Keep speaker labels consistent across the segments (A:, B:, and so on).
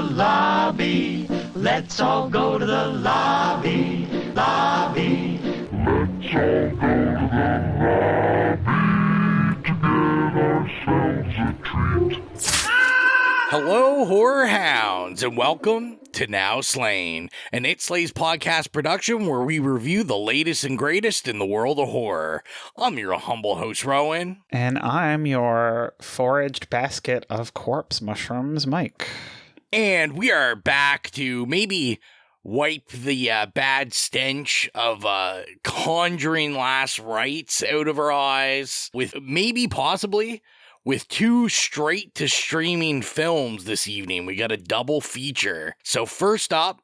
A: lobby. Let's all go to the lobby. Lobby. Let's all go to the lobby to get ourselves a treat.
B: Hello, horror hounds, and welcome to Now Slain, an It Slays podcast production where we review the latest and greatest in the world of horror. I'm your humble host, Rowan.
C: And I'm your foraged basket of corpse mushrooms, Mike.
B: And we are back to maybe wipe the bad stench of Conjuring Last Rites out of our eyes with maybe possibly with two straight-to-streaming films this evening. We got a double feature. So first up,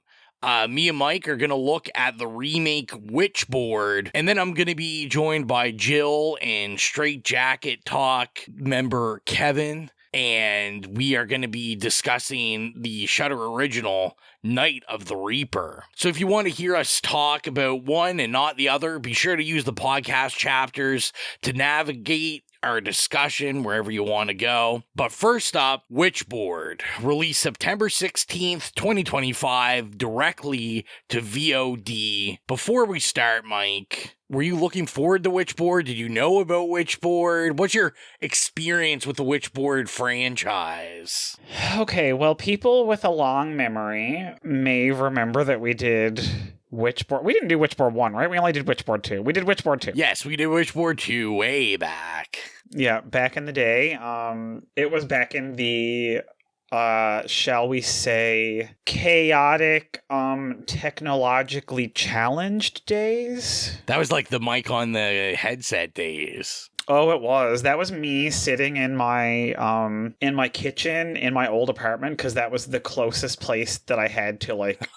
B: me and Mike are going to look at the remake Witchboard, and then I'm going to be joined by Gill and Straitjacket Talk member Kevin, and we are going to be discussing the Shudder original Night of the Reaper. So if you want to hear us talk about one and not the other, be sure to use the podcast chapters to navigate our discussion wherever you want to go. But first up, Witchboard, released September 16th, 2025, directly to VOD. Before we start, Mike, were you looking forward to Witchboard? Did you know about Witchboard? What's your experience with the Witchboard franchise?
C: Okay, well, people with a long memory may remember that we did Witchboard. We didn't do Witchboard 1, right? We only did Witchboard 2. We did Witchboard 2.
B: Yes, we did Witchboard 2 way back.
C: Yeah, back in the day. It was back in the, shall we say, chaotic, technologically challenged days.
B: That was like the mic on the headset days.
C: Oh, it was. That was me sitting in my kitchen in my old apartment, because that was the closest place that I had to, like,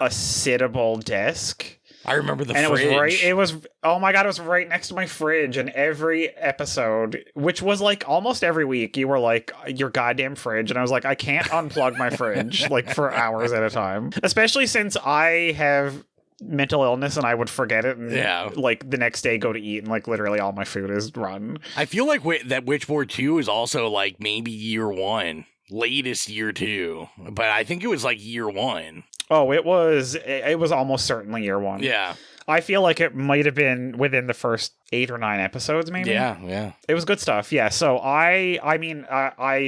C: a sittable desk.
B: I remember the
C: and
B: fridge.
C: It was oh my god, it was right next to my fridge, and every episode, which was like almost every week, you were like, your goddamn fridge, and I was like, I can't unplug my fridge like for hours at a time, especially since I have mental illness and I would forget it and like the next day go to eat and like literally all my food is run.
B: I feel like that Witchboard 2 is also like maybe year 1, latest year 2, but I think it was like year 1.
C: Oh, it was almost certainly year 1.
B: Yeah.
C: I feel like it might have been within the first 8 or 9 episodes, maybe.
B: Yeah.
C: It was good stuff. Yeah. So I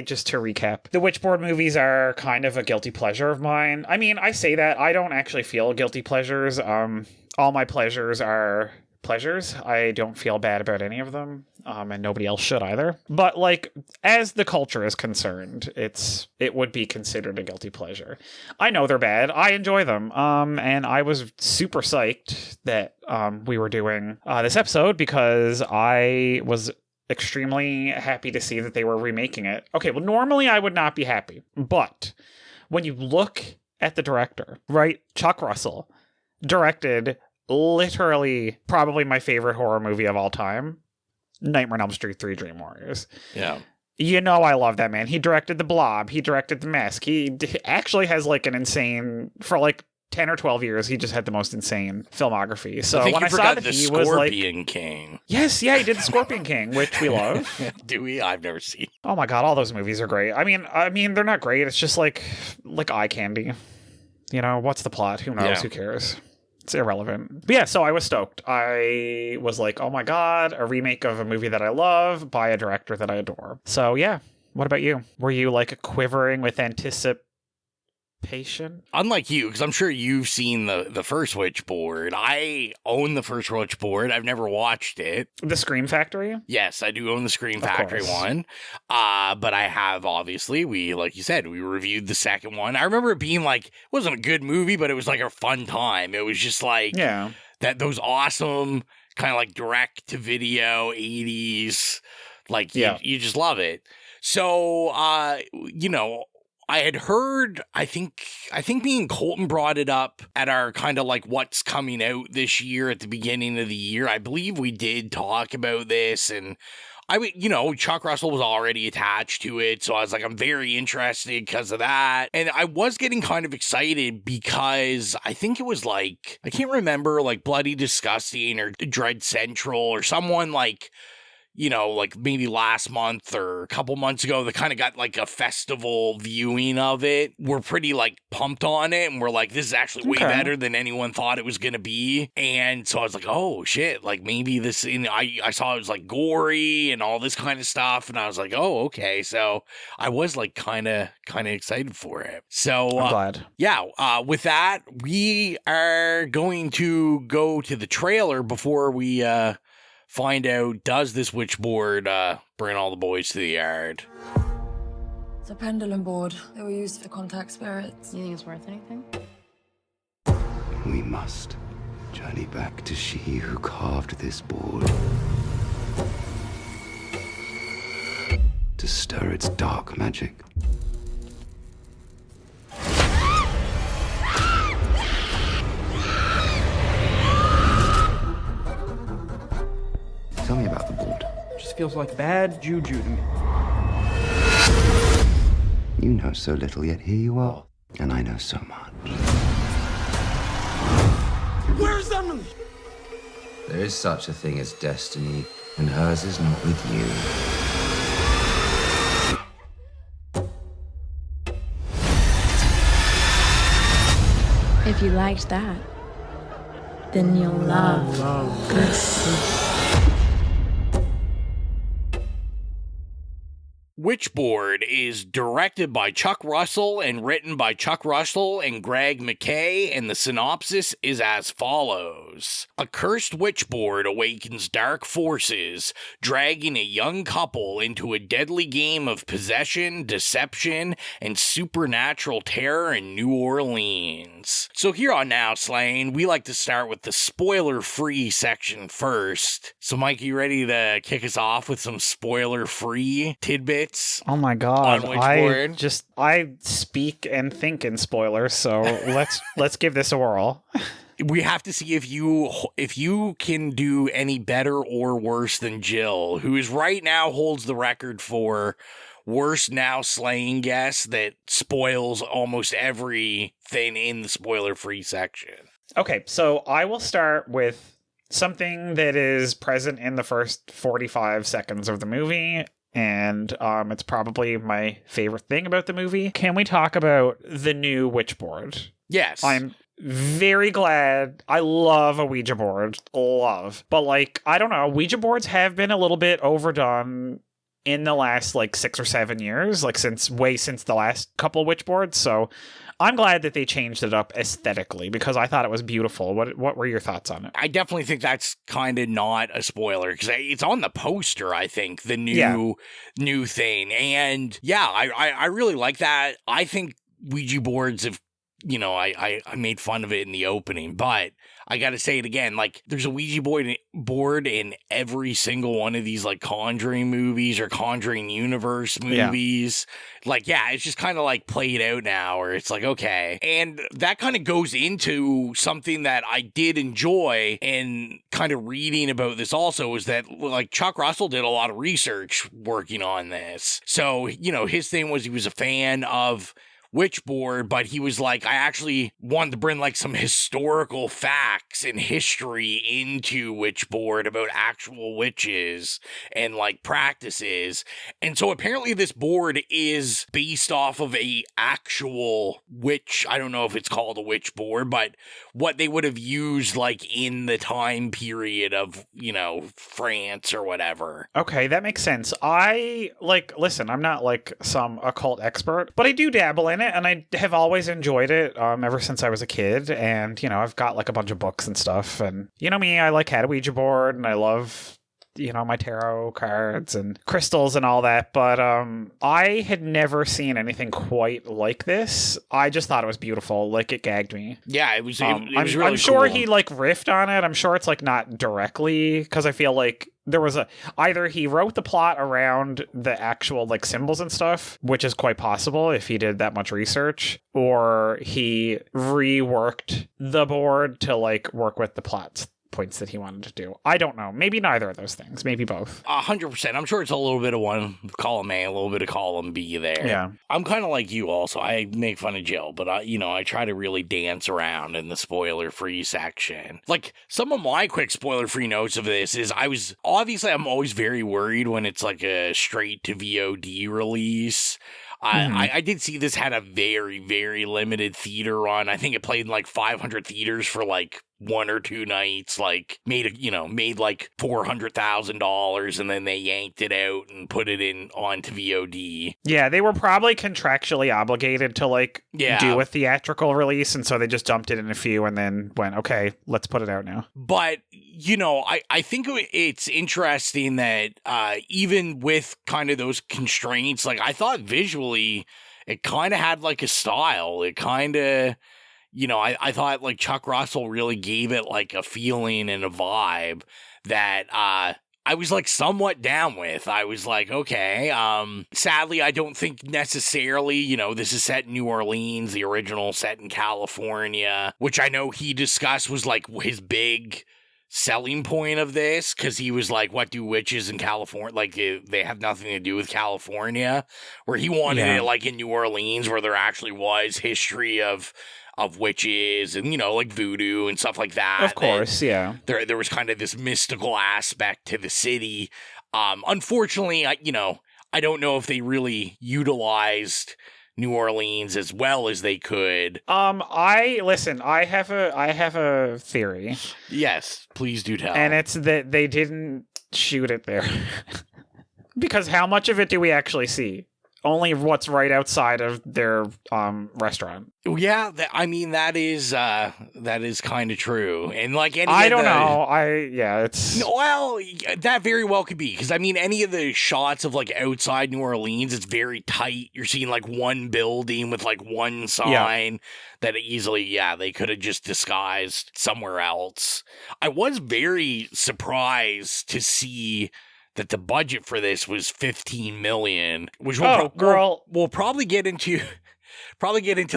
C: just to recap, the Witchboard movies are kind of a guilty pleasure of mine. I mean, I say that I don't actually feel guilty pleasures. All my pleasures are pleasures. I don't feel bad about any of them. And nobody else should either. But like, as the culture is concerned, it would be considered a guilty pleasure. I know they're bad. I enjoy them. And I was super psyched that we were doing this episode, because I was extremely happy to see that they were remaking it. Okay, well, normally I would not be happy, but when you look at the director, right? Chuck Russell directed literally probably my favorite horror movie of all time, Nightmare on Elm Street 3: Dream Warriors.
B: Yeah.
C: You know I love that man. He directed The Blob. He directed The Mask. He actually has like an insane, for like 10 or 12 years, he just had the most insane filmography. So when I saw that he was like
B: Scorpion King.
C: Yes, yeah, he did The Scorpion King, which we love.
B: Do we? I've never seen.
C: Oh my god, all those movies are great. I mean they're not great. It's just like eye candy. You know, what's the plot? Who knows? Who cares? It's irrelevant. But yeah, so I was stoked. I was like, oh my god, a remake of a movie that I love by a director that I adore. So yeah, what about you? Were you like quivering with anticipation?
B: Unlike you, because I'm sure you've seen the first Witchboard. I own the first Witchboard. I've never watched it.
C: The Scream Factory?
B: Yes, I do own the Scream Factory one. But I have, obviously, like you said, we reviewed the second one. I remember it being like, it wasn't a good movie, but it was like a fun time. It was just like those awesome kind of like direct to video 80s. Like you just love it. So, I had heard, I think me and Colton brought it up at our kind of like what's coming out this year at the beginning of the year. I believe we did talk about this, and Chuck Russell was already attached to it. So I was like, I'm very interested because of that. And I was getting kind of excited because I think it was like, I can't remember, like Bloody Disgusting or Dread Central or someone like like maybe last month or a couple months ago that kind of got like a festival viewing of it. We're pretty like pumped on it, and we're like, this is actually way better than anyone thought it was going to be. And so I was like, oh shit, like maybe this, I saw it was like gory and all this kind of stuff, and I was like, oh, okay. So I was like kind of excited for it. So
C: I'm glad.
B: Yeah, with that, we are going to go to the trailer before we find out, does this witchboard bring all the boys to the yard?
D: It's a pendulum board. They were used for contact spirits.
E: You think it's worth anything?
F: We must journey back to she who carved this board. To stir its dark magic. Tell me about the board.
G: Just feels like bad juju to me.
F: You know so little, yet here you are. And I know so much.
A: Where's Emily?
F: There is such a thing as destiny, and hers is not with you.
E: If you liked that, then you'll love this.
B: Witchboard is directed by Chuck Russell and written by Chuck Russell and Greg McKay, and the synopsis is as follows. A cursed witchboard awakens dark forces, dragging a young couple into a deadly game of possession, deception, and supernatural terror in New Orleans. So here on Now Slaying, we like to start with the spoiler-free section first. So Mike, you ready to kick us off with some spoiler-free tidbits?
C: Oh my god,
B: Witchboard?
C: I speak and think in spoilers, so let's give this a whirl.
B: We have to see if you can do any better or worse than Gill, who is right now holds the record for worst Now Slaying guess that spoils almost everything in the spoiler-free section.
C: Okay, so I will start with something that is present in the first 45 seconds of the movie, and it's probably my favorite thing about the movie. Can we talk about the new witchboard?
B: Yes.
C: I'm very glad. I love a Ouija board. Love. But, like, I don't know. Ouija boards have been a little bit overdone in the last, like, 6 or 7 years, like, since the last couple witchboards. So I'm glad that they changed it up aesthetically because I thought it was beautiful. What were your thoughts on it?
B: I definitely think that's kind of not a spoiler because it's on the poster, I think, the new thing. And yeah, I really like that. I think Ouija boards have, I made fun of it in the opening, but I got to say it again. Like, there's a Ouija board in every single one of these, like, Conjuring movies or Conjuring Universe movies. Yeah. Like, yeah, it's just kind of, like, played out now, where it's like, okay. And that kind of goes into something that I did enjoy and kind of reading about this also is that, like, Chuck Russell did a lot of research working on this. So, his thing was he was a fan of Witchboard, but he was like, I actually wanted to bring like some historical facts and history into Witchboard about actual witches and like practices. And so apparently this board is based off of a actual witch. I don't know if it's called a witch board, but what they would have used like in the time period of, France or whatever.
C: Okay, that makes sense. Listen, I'm not like some occult expert, but I do dabble in it, and I have always enjoyed it ever since I was a kid. And, I've got like a bunch of books and stuff. And me, I like had a Ouija board, and I love, my tarot cards and crystals and all that. But I had never seen anything quite like this. I just thought it was beautiful. Like, it gagged me.
B: Yeah, it was really
C: I'm sure
B: cool.
C: he like riffed on it. I'm sure it's like not directly, because I feel like there was either he wrote the plot around the actual like symbols and stuff, which is quite possible if he did that much research, or he reworked the board to like work with the points that he wanted to do. I don't know. Maybe neither of those things. Maybe both.
B: 100%. I'm sure it's a little bit of one column A, a little bit of column B there.
C: Yeah.
B: I'm kind of like you also. I make fun of Gill, but I try to really dance around in the spoiler-free section. Like, some of my quick spoiler-free notes of this is I'm always very worried when it's like a straight to VOD release. I did see this had a very, very limited theater run. I think it played in like 500 theaters for like 1 or 2 nights, like made like $400,000, and then they yanked it out and put it onto VOD.
C: Yeah, they were probably contractually obligated to do a theatrical release, and so they just dumped it in a few and then went, okay, let's put it out now.
B: But I think it's interesting that even with kind of those constraints, like I thought visually it kind of had like a style. It kind of, I thought like Chuck Russell really gave it like a feeling and a vibe that I was like somewhat down with. I was like, okay, sadly, I don't think necessarily, this is set in New Orleans, the original set in California, which I know he discussed was like his big selling point of this, because he was like, what do witches in California, like they have nothing to do with California, where he wanted it like in New Orleans, where there actually was history of witches and, like voodoo and stuff like that.
C: Of course, yeah.
B: There was kind of this mystical aspect to the city. Unfortunately, I don't know if they really utilized New Orleans as well as they could.
C: I have a theory.
B: Yes, please do tell.
C: And it's that they didn't shoot it there. Because how much of it do we actually see? Only what's right outside of their restaurant.
B: Yeah, that is kind of true. And like
C: I don't know. It's
B: well, that very well could be, because any of the shots of like outside New Orleans, it's very tight. You're seeing like one building with like one sign that easily, they could have just disguised somewhere else. I was very surprised to see that the budget for this was $15 million, which we'll probably get into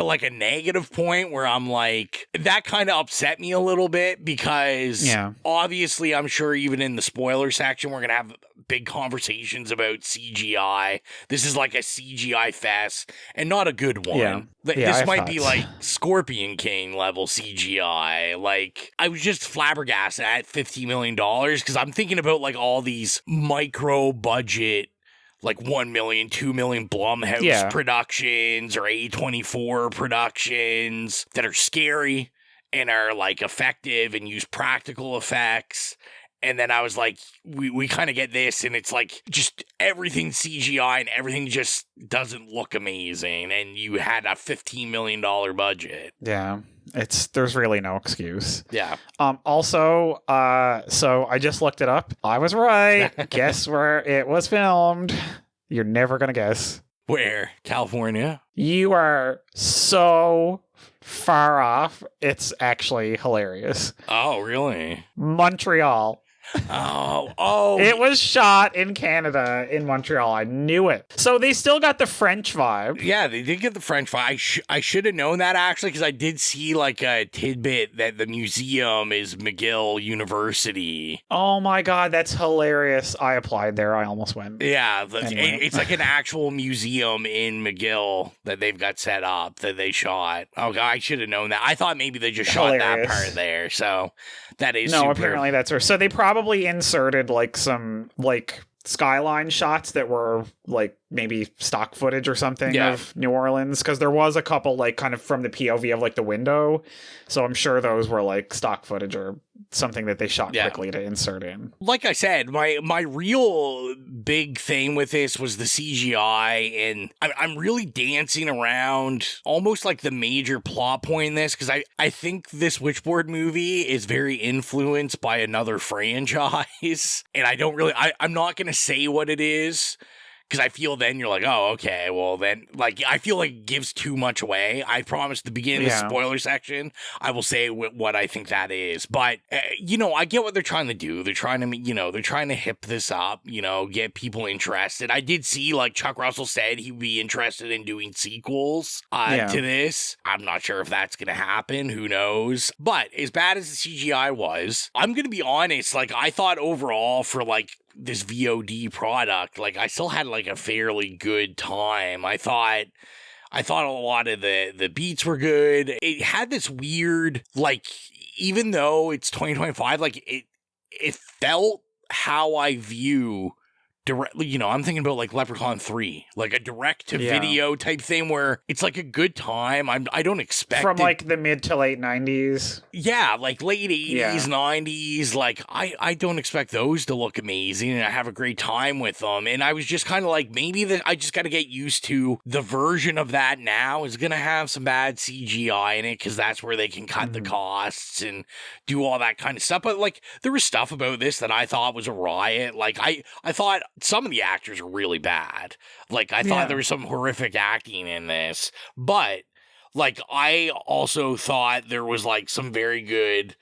B: like a negative point where I'm like, that kind of upset me a little bit, because obviously I'm sure even in the spoiler section, we're going to have big conversations about CGI. This is like a CGI fest, and not a good one. This might be like Scorpion King level CGI. Like, I was just flabbergasted at $50 million, because I'm thinking about like all these micro budget, like 1 million, 2 million Blumhouse productions or A24 productions that are scary and are like effective and use practical effects. And then I was like, we kind of get this, and it's like just everything CGI and everything just doesn't look amazing. And you had a $15 million budget.
C: Yeah, there's really no excuse.
B: Yeah.
C: Also, so I just looked it up. I was right. Guess where it was filmed? You're never gonna guess.
B: Where? California?
C: You are so far off. It's actually hilarious.
B: Oh, really?
C: Montreal.
B: Oh.
C: It was shot in Canada, in Montreal. I knew it. So they still got the French vibe.
B: Yeah, they did get the French vibe. I should have known that, actually, because I did see like a tidbit that the museum is McGill University.
C: Oh my God, that's hilarious. I applied there. I almost went.
B: Yeah, it's like an actual museum in McGill that they've got set up that they shot. Oh, God, I should have known that. I thought maybe they just shot that part there. So that is
C: apparently that's her. So they probably inserted like some like skyline shots that were like maybe stock footage or something of New Orleans, because there was a couple like kind of from the POV of like the window, so I'm sure those were like stock footage or something that they shot quickly to insert in.
B: Like I said, my real big thing with this was the CGI, and I'm really dancing around almost like the major plot point in this, because I think this Witchboard movie is very influenced by another franchise, and I'm not going to say what it is, Because I feel then you're like, oh, okay, well then, like, I feel like it gives too much away. I promise the beginning of the spoiler section, I will say what I think that is. But, I get what they're trying to do. They're trying to, they're trying to hip this up, get people interested. I did see, like, Chuck Russell said he would be interested in doing sequels to this. I'm not sure if that's going to happen. Who knows? But as bad as the CGI was, I'm going to be honest, like, I thought overall for, like, this VOD product, like, I still had, like, a fairly good time. I thought a lot of the beats were good. It had this weird, like, even though it's 2025, like, it felt how I view directly, I'm thinking about like Leprechaun 3, like a direct to video type thing where it's like a good time. I don't expect
C: from like the mid to late 90s.
B: Yeah, like late 80s, 90s. Like I don't expect those to look amazing, and I have a great time with them. And I was just kind of like, maybe I just got to get used to the version of that now is going to have some bad CGI in it because that's where they can cut the costs and do all that kind of stuff. But like there was stuff about this that I thought was a riot. Like I thought some of the actors are really bad. Like, I thought there was some horrific acting in this. But, like, I also thought there was, like, some very good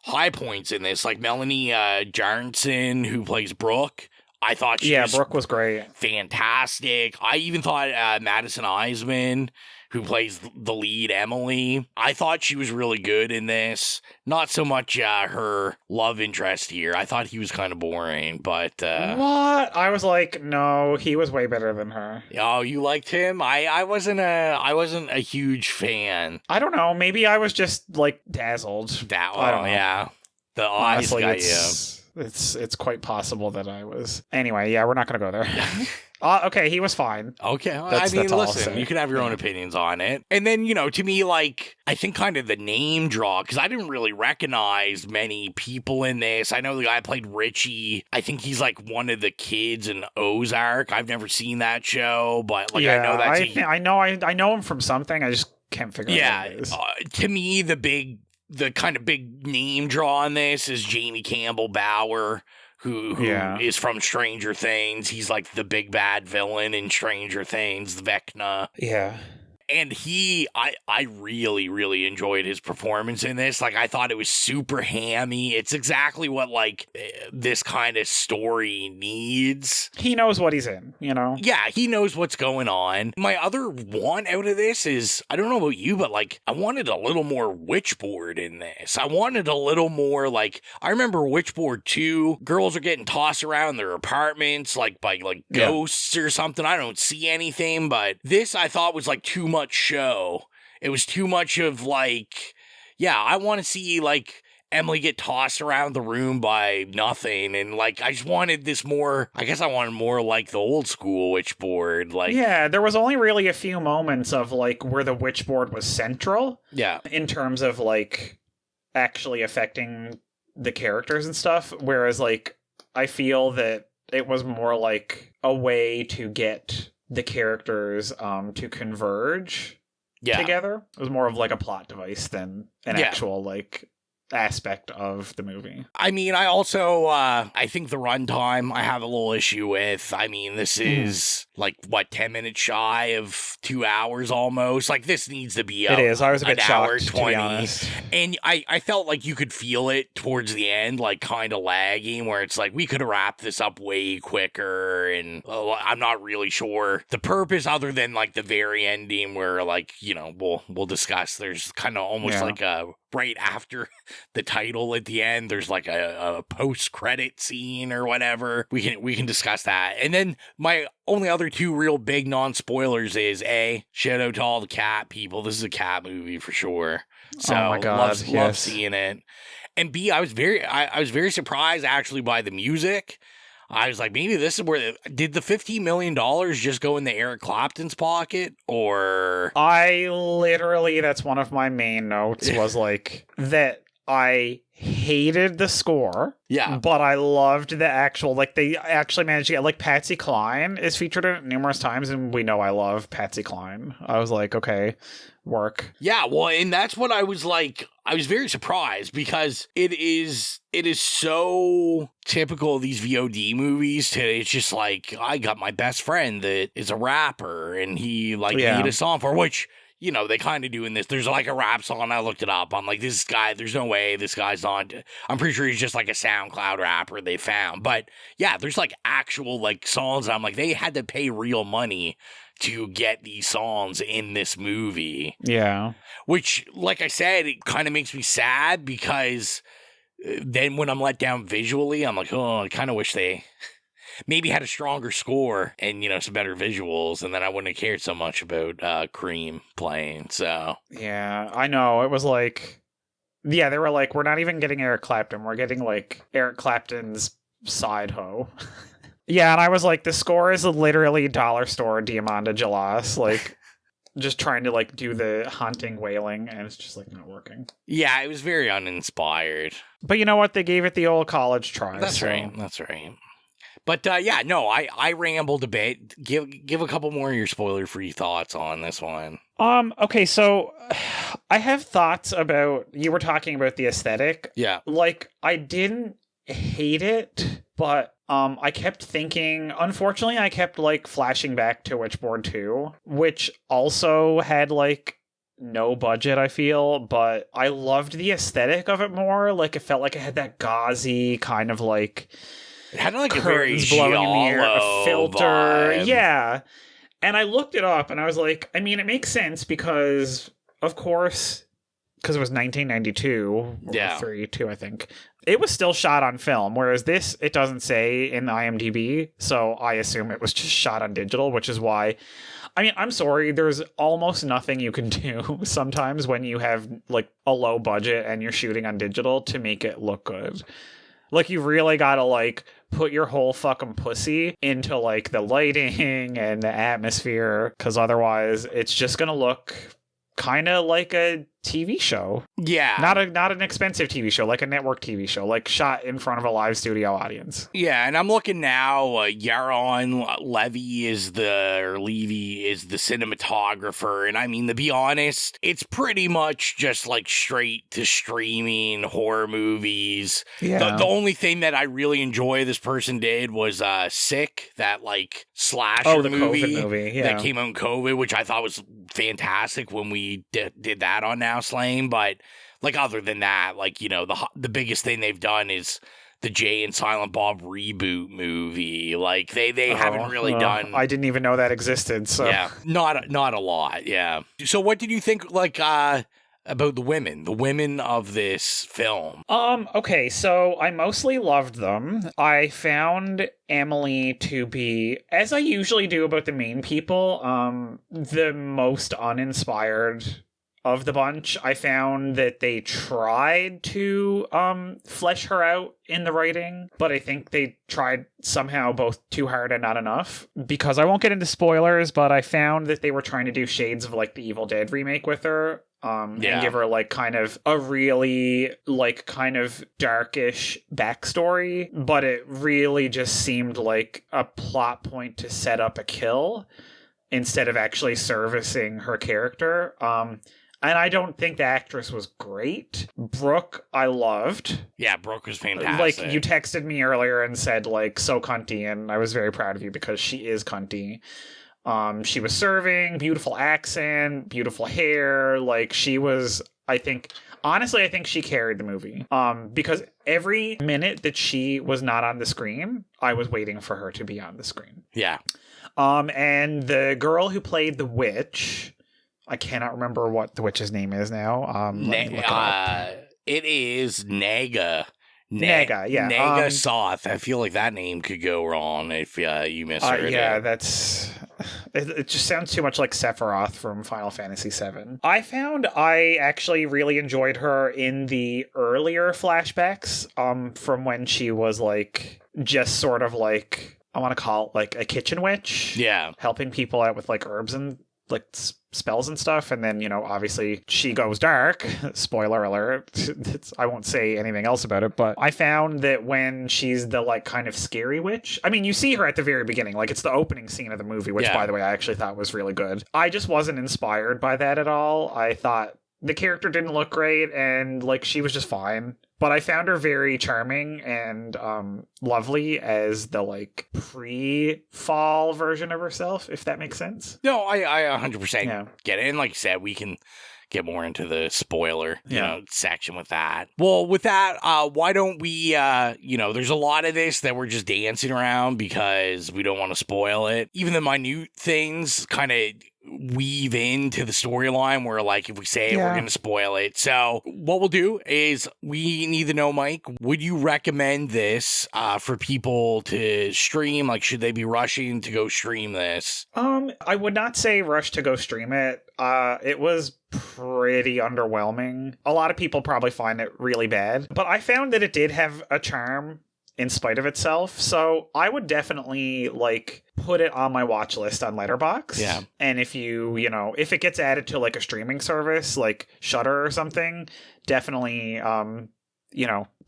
B: high points in this. Like, Melanie Jarnson, who plays Brooke. I thought she was
C: Brooke was great.
B: Fantastic. I even thought Madison Eisman, who plays the lead Emily, I thought she was really good in this. Not so much her love interest here. I thought he was kind of boring, but...
C: What? I was like, no, he was way better than her.
B: Oh, you liked him? I wasn't a huge fan.
C: I don't know. Maybe I was just, like, dazzled. I don't know.
B: Yeah. The eyes
C: Honestly,
B: got you.
C: It's quite possible that I was. Anyway, we're not going to go there. Okay, he was fine.
B: Okay,
C: That's
B: listen, you can have your own opinions on it. And then, to me, like, I think kind of the name draw, because I didn't really recognize many people in this. I know the guy played Richie. I think he's, like, one of the kids in Ozark. I've never seen that show, but, like, I know that's...
C: I know him from something. I just can't figure out what it is.
B: To me, the kind of big name draw on this is Jamie Campbell Bower, who is from Stranger Things. He's like the big bad villain in Stranger Things, Vecna.
C: Yeah.
B: And I really, really enjoyed his performance in this. Like, I thought it was super hammy. It's exactly what, like, this kind of story needs.
C: He knows what he's in,
B: Yeah, he knows what's going on. My other want out of this is, I don't know about you, but, like, I wanted a little more Witchboard in this. I wanted a little more, like, I remember Witchboard 2, girls are getting tossed around their apartments, like, by, like, ghosts or something. I don't see anything, but this I thought was, like, too much show. It was too much of, like, I want to see, like, Emily get tossed around the room by nothing, and, like, I just wanted this more, I guess I wanted more like the old school Witchboard, like...
C: Yeah, there was only really a few moments of, like, where the Witchboard was central.
B: Yeah.
C: In terms of, like, actually affecting the characters and stuff, whereas, like, I feel that it was more like a way to get the characters to converge together. It was more of like a plot device than an actual like aspect of the movie.
B: I mean, I also I think the runtime I have a little issue with. I mean, this is like what, 10 minutes shy of 2 hours almost. Like, this needs to be
C: it is. I was a bit shocked,
B: 20.
C: to be honest.
B: And I felt like you could feel it towards the end, like kind of lagging, where it's like we could have wrapped this up way quicker, and I'm not really sure the purpose other than like the very ending where, like, we'll discuss. There's kind of almost like a right after the title at the end, there's like a post-credit scene or whatever. We can discuss that. And then my only other two real big non-spoilers is A, shout out to all the cat people. This is a cat movie for sure. So
C: oh my God,
B: love seeing it. And B, I was very surprised actually by the music. I was like, maybe this is where did the $15 million just go into Eric Clapton's pocket, or?
C: That's one of my main notes was like that. I hated the score.
B: Yeah.
C: But I loved the actual, like, they actually managed to get, like, Patsy Cline is featured in it numerous times, and we know I love Patsy Cline. I was like, okay, work.
B: Yeah, well, and that's what I was like, I was very surprised because it is so typical of these VOD movies today. It's just like, I got my best friend that is a rapper and he like made a song for, which, you know, they kind of do in this. There's like a rap song. I looked it up. I'm like, this guy, there's no way this guy's not. I'm pretty sure he's just like a SoundCloud rapper they found. But yeah, there's like actual like songs. I'm like, they had to pay real money to get these songs in this movie.
C: Yeah.
B: Which, like I said, it kind of makes me sad because then when I'm let down visually, I'm like, oh, I kind of wish they maybe had a stronger score and, you know, some better visuals, and then I wouldn't have cared so much about Cream playing, so.
C: Yeah, I know. It was like, yeah, they were like, we're not even getting Eric Clapton. We're getting, like, Eric Clapton's side hoe. Yeah, and I was like, the score is literally dollar store Diamanda Gelas, like, just trying to, like, do the haunting wailing, and it's just, like, not working.
B: Yeah, it was very uninspired.
C: But you know what? They gave it the old college try.
B: That's right. But yeah, no, I rambled a bit. Give a couple more of your spoiler-free thoughts on this one.
C: Okay, so I have thoughts about, you were talking about the aesthetic.
B: Yeah.
C: Like, I didn't hate it, but I kept thinking, unfortunately, I kept, like, flashing back to Witchboard 2, which also had, like, no budget, I feel, but I loved the aesthetic of it more. Like, it felt like it had that gauzy kind of, like,
B: it had like a very
C: blowing in the air, a filter.
B: vibe.
C: Yeah. And I looked it up and I was like, I mean, it makes sense because, of course, because it was 1992, or 32, I think. It was still shot on film, whereas this, it doesn't say in the IMDb, so I assume it was just shot on digital, which is why, I mean, I'm sorry, there's almost nothing you can do sometimes when you have, like, a low budget and you're shooting on digital to make it look good. Like, you really gotta, like, put your whole fucking pussy into, like, the lighting and the atmosphere, because otherwise it's just gonna look kind of like a TV show.
B: Yeah.
C: Not an expensive TV show, like a network TV show, like shot in front of a live studio audience.
B: Yeah, and I'm looking now, Yaron Levy is the cinematographer, and I mean, to be honest, it's pretty much just like straight to streaming horror movies.
C: Yeah.
B: The only thing that I really enjoy this person did was Sick, that like slasher
C: COVID movie, yeah.
B: that came out in COVID, which I thought was fantastic when we did that on Now Slaying. But like, other than that, like, you know, the biggest thing they've done is the Jay and Silent Bob reboot movie. Like, they haven't really done.
C: I didn't even know that existed. So
B: yeah, not a lot. Yeah. So what did you think, like, about the women of this film?
C: Okay, so I mostly loved them. I found Emily to be, as I usually do about the main people, the most uninspired of the bunch. I found that they tried to flesh her out in the writing, but I think they tried somehow both too hard and not enough. Because I won't get into spoilers, but I found that they were trying to do shades of, like, the Evil Dead remake with her. And give her, like, kind of a really, like, kind of darkish backstory, but it really just seemed like a plot point to set up a kill instead of actually servicing her character. And I don't think the actress was great. Brooke, I loved.
B: Yeah, Brooke was fantastic.
C: Like, you texted me earlier and said, like, so cunty, and I was very proud of you because she is cunty. She was serving, beautiful accent, beautiful hair. Like, she was, I think she carried the movie. Because every minute that she was not on the screen, I was waiting for her to be on the screen.
B: Yeah.
C: And the girl who played the witch, I cannot remember what the witch's name is now.
B: It is Naga.
C: Naga, yeah.
B: Naga Soth. I feel like that name could go wrong if you misheard it.
C: Yeah, it just sounds too much like Sephiroth from Final Fantasy VII. I found I actually really enjoyed her in the earlier flashbacks, from when she was, like, just sort of like, I want to call it, like, a kitchen witch.
B: Yeah.
C: Helping people out with, like, herbs and like spells and stuff, and then, you know, obviously she goes dark. Spoiler alert. I won't say anything else about it, but I found that when she's the like kind of scary witch, I mean, you see her at the very beginning, like it's the opening scene of the movie, which by the way I actually thought was really good. I just wasn't inspired by that at all. I thought the character didn't look great, and like she was just fine. But I found her very charming and lovely as the like pre-fall version of herself, if that makes sense.
B: No, I 100% get it. And like you said, we can get more into the spoiler section with that. Well, with that, why don't we, there's a lot of this that we're just dancing around because we don't want to spoil it. Even the minute things kind of weave into the storyline where, like, if we say it, we're going to spoil it. So what we'll do is we need to know, Mike, would you recommend this for people to stream? Like, should they be rushing to go stream this?
C: I would not say rush to go stream it. It was pretty underwhelming. A lot of people probably find it really bad, but I found that it did have a charm in spite of itself. So I would definitely like put it on my watch list on Letterboxd.
B: Yeah.
C: And if if it gets added to like a streaming service like Shudder or something, definitely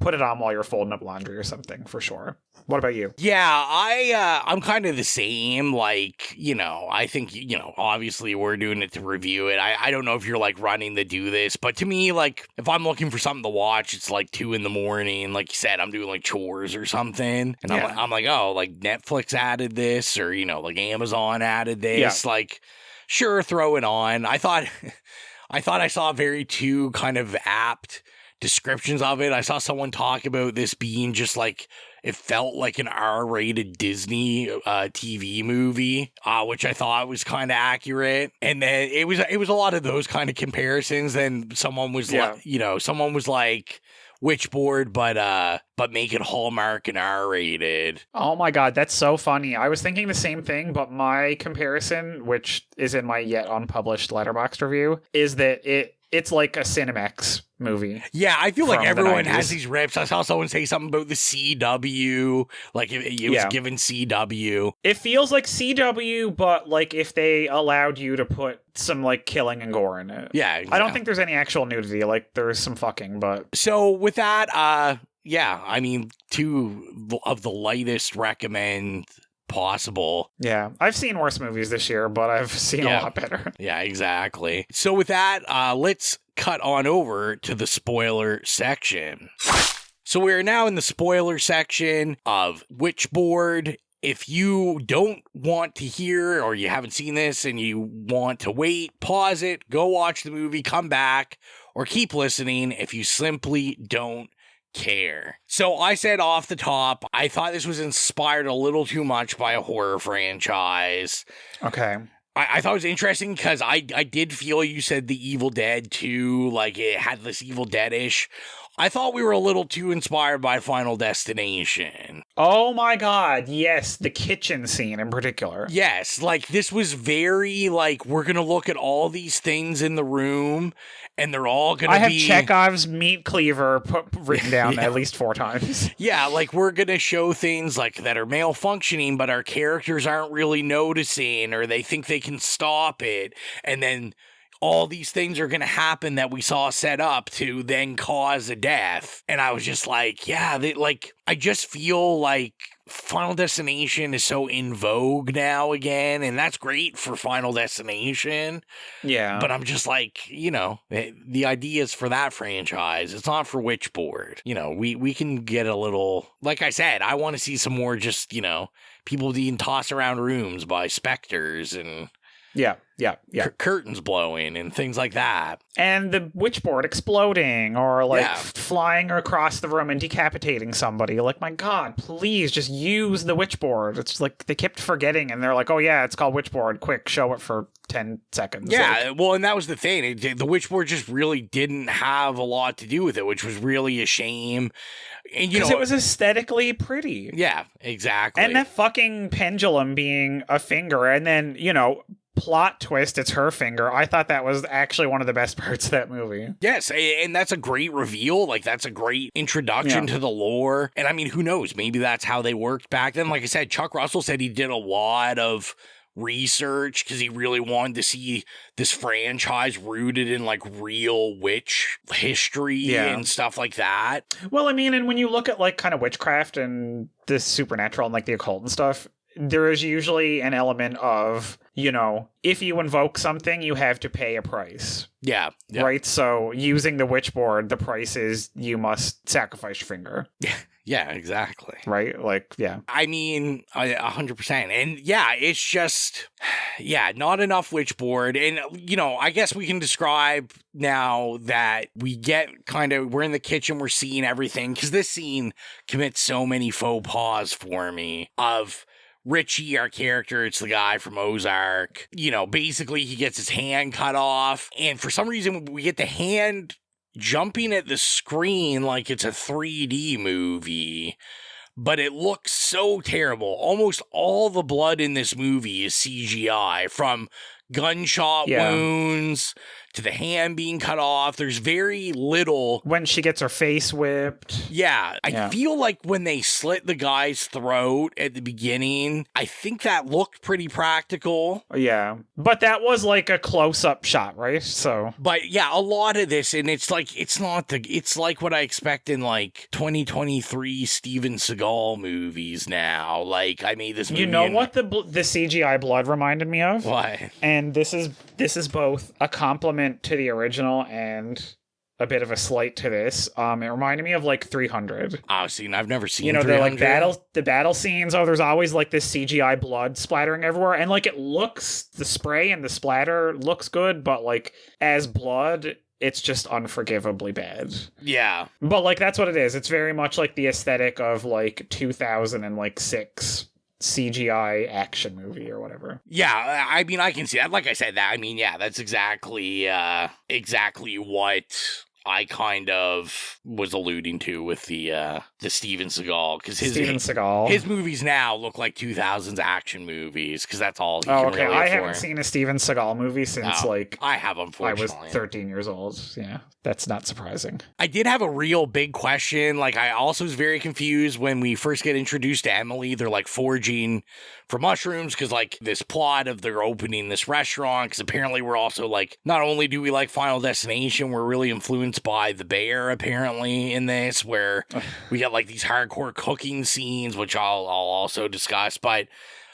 C: put it on while you're folding up laundry or something for sure. What about you?
B: Yeah, I'm kind of the same. Like, I think, obviously we're doing it to review it. I don't know if you're like running to do this, but to me, like, if I'm looking for something to watch, it's like 2 a.m. Like you said, I'm doing like chores or something. And I'm like, oh, like Netflix added this, or, like Amazon added this. Yeah. Like, sure, throw it on. I thought I saw very two kind of apt descriptions of it. I saw someone talk about this being just like, it felt like an R-rated Disney TV movie, which I thought was kind of accurate. And then it was a lot of those kind of comparisons. Then someone was like Witchboard, but make it Hallmark and R-rated.
C: Oh my god, that's so funny. I was thinking the same thing, but my comparison, which is in my yet unpublished Letterboxd review, is that it's like a Cinemax movie.
B: Yeah, I feel like everyone has these rips. I saw someone say something about the CW, like it was given CW.
C: It feels like CW, but like if they allowed you to put some like killing and gore in it.
B: Yeah, exactly.
C: I don't think there's any actual nudity. Like there's some fucking, but
B: so with that, I mean, 2 of the lightest recommend possible.
C: Yeah, I've seen worse movies this year, but I've seen a lot better.
B: Yeah, exactly. So with that, let's cut on over to the spoiler section. So we are now in the spoiler section of Witchboard. If you don't want to hear, or you haven't seen this and you want to wait, pause it, go watch the movie, come back, or keep listening if you simply don't care. So I said off the top, I thought this was inspired a little too much by a horror franchise.
C: Okay.
B: I thought it was interesting because I did feel you said the Evil Dead 2, like it had this Evil Dead-ish. I thought we were a little too inspired by Final Destination.
C: Oh my god, yes, the kitchen scene in particular.
B: Yes, like this was very like, we're going to look at all these things in the room and they're all going to be...
C: I have Chekhov's meat cleaver written down at least 4 times.
B: Yeah, like we're going to show things like that are malfunctioning, but our characters aren't really noticing, or they think they can stop it. And then all these things are going to happen that we saw set up to then cause a death. And I was just like, yeah, I just feel like Final Destination is so in vogue now again, and that's great for Final Destination.
C: Yeah.
B: But I'm just like, the ideas for that franchise, it's not for Witchboard. We can get a little, like I said, I want to see some more just, people being tossed around rooms by specters and...
C: Yeah.
B: Curtains blowing and things like that.
C: And the witchboard exploding or flying across the room and decapitating somebody. Like, my god, please just use the witchboard. It's like they kept forgetting and they're like, oh yeah, it's called witchboard. Quick, show it for 10 seconds.
B: Yeah, well, and that was the thing. The witchboard just really didn't have a lot to do with it, which was really a shame. And
C: because it was aesthetically pretty.
B: Yeah, exactly.
C: And that fucking pendulum being a finger and then, plot twist, it's her finger. I thought that was actually one of the best parts of that movie.
B: Yes, and that's a great reveal. Like, that's a great introduction to the lore. And I mean, who knows? Maybe that's how they worked back then. Like I said, Chuck Russell said he did a lot of research because he really wanted to see this franchise rooted in like real witch history and stuff like that.
C: Well, I mean, and when you look at like kind of witchcraft and this supernatural and like the occult and stuff, there is usually an element of, you know, if you invoke something, you have to pay a price.
B: Yeah.
C: Right? So using the witchboard, the price is you must sacrifice your finger.
B: Yeah, exactly.
C: Right? Like, yeah.
B: I mean, 100%. And yeah, it's just, not enough witchboard. And, you know, I guess we can describe now that we get we're in the kitchen, we're seeing everything. Because this scene commits so many faux pas for me of Richie, our character, it's the guy from Ozark. You know, basically he gets his hand cut off. And for some reason, we get the hand jumping at the screen like it's a 3D movie, but it looks so terrible. Almost all the blood in this movie is CGI, from gunshot wounds to the hand being cut off. There's very little.
C: When she gets her face whipped.
B: Yeah. I feel like when they slit the guy's throat at the beginning, I think that looked pretty practical.
C: Yeah. But that was like a close-up shot, right? So.
B: But yeah, a lot of this, and it's like, it's like what I expect in like 2023 Steven Seagal movies now. Like, I made this movie.
C: You know what the CGI blood reminded me of?
B: What?
C: And this is both a compliment to the original and a bit of a slight to this. It reminded me of like 300.
B: Oh, see, I've never seen.
C: You know,
B: 300.
C: they're like the battle scenes. Oh, there's always like this CGI blood splattering everywhere, and like the spray and the splatter looks good, but like as blood, it's just unforgivably bad.
B: Yeah,
C: but like that's what it is. It's very much like the aesthetic of like 2006. CGI action movie or whatever.
B: Yeah, I mean, I can see that. Like I said, that, I mean, yeah, that's exactly what I kind of was alluding to with the Steven Seagal, because his movies now look like 2000s action movies, because that's all he can really afford.
C: I haven't seen a Steven Seagal movie since
B: I have, unfortunately.
C: I was 13 years old. Yeah, that's not surprising.
B: I did have a real big question. Like, I also was very confused when we first get introduced to Emily. They're like foraging for mushrooms because like this plot of they're opening this restaurant, because apparently we're also like, not only do we like Final Destination, we're really influenced by The Bear apparently in this, where we got like these hardcore cooking scenes, which I'll also discuss. But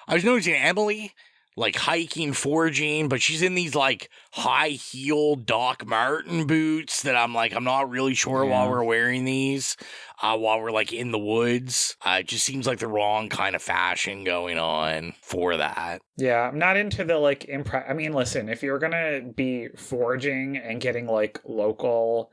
B: I was noticing Emily like hiking, foraging, but she's in these like high heel Doc Marten boots that I'm not really sure while we're wearing these, while we're like in the woods. It just seems like the wrong kind of fashion going on for that.
C: Yeah, I'm not into the like I mean, listen, if you're gonna be foraging and getting like local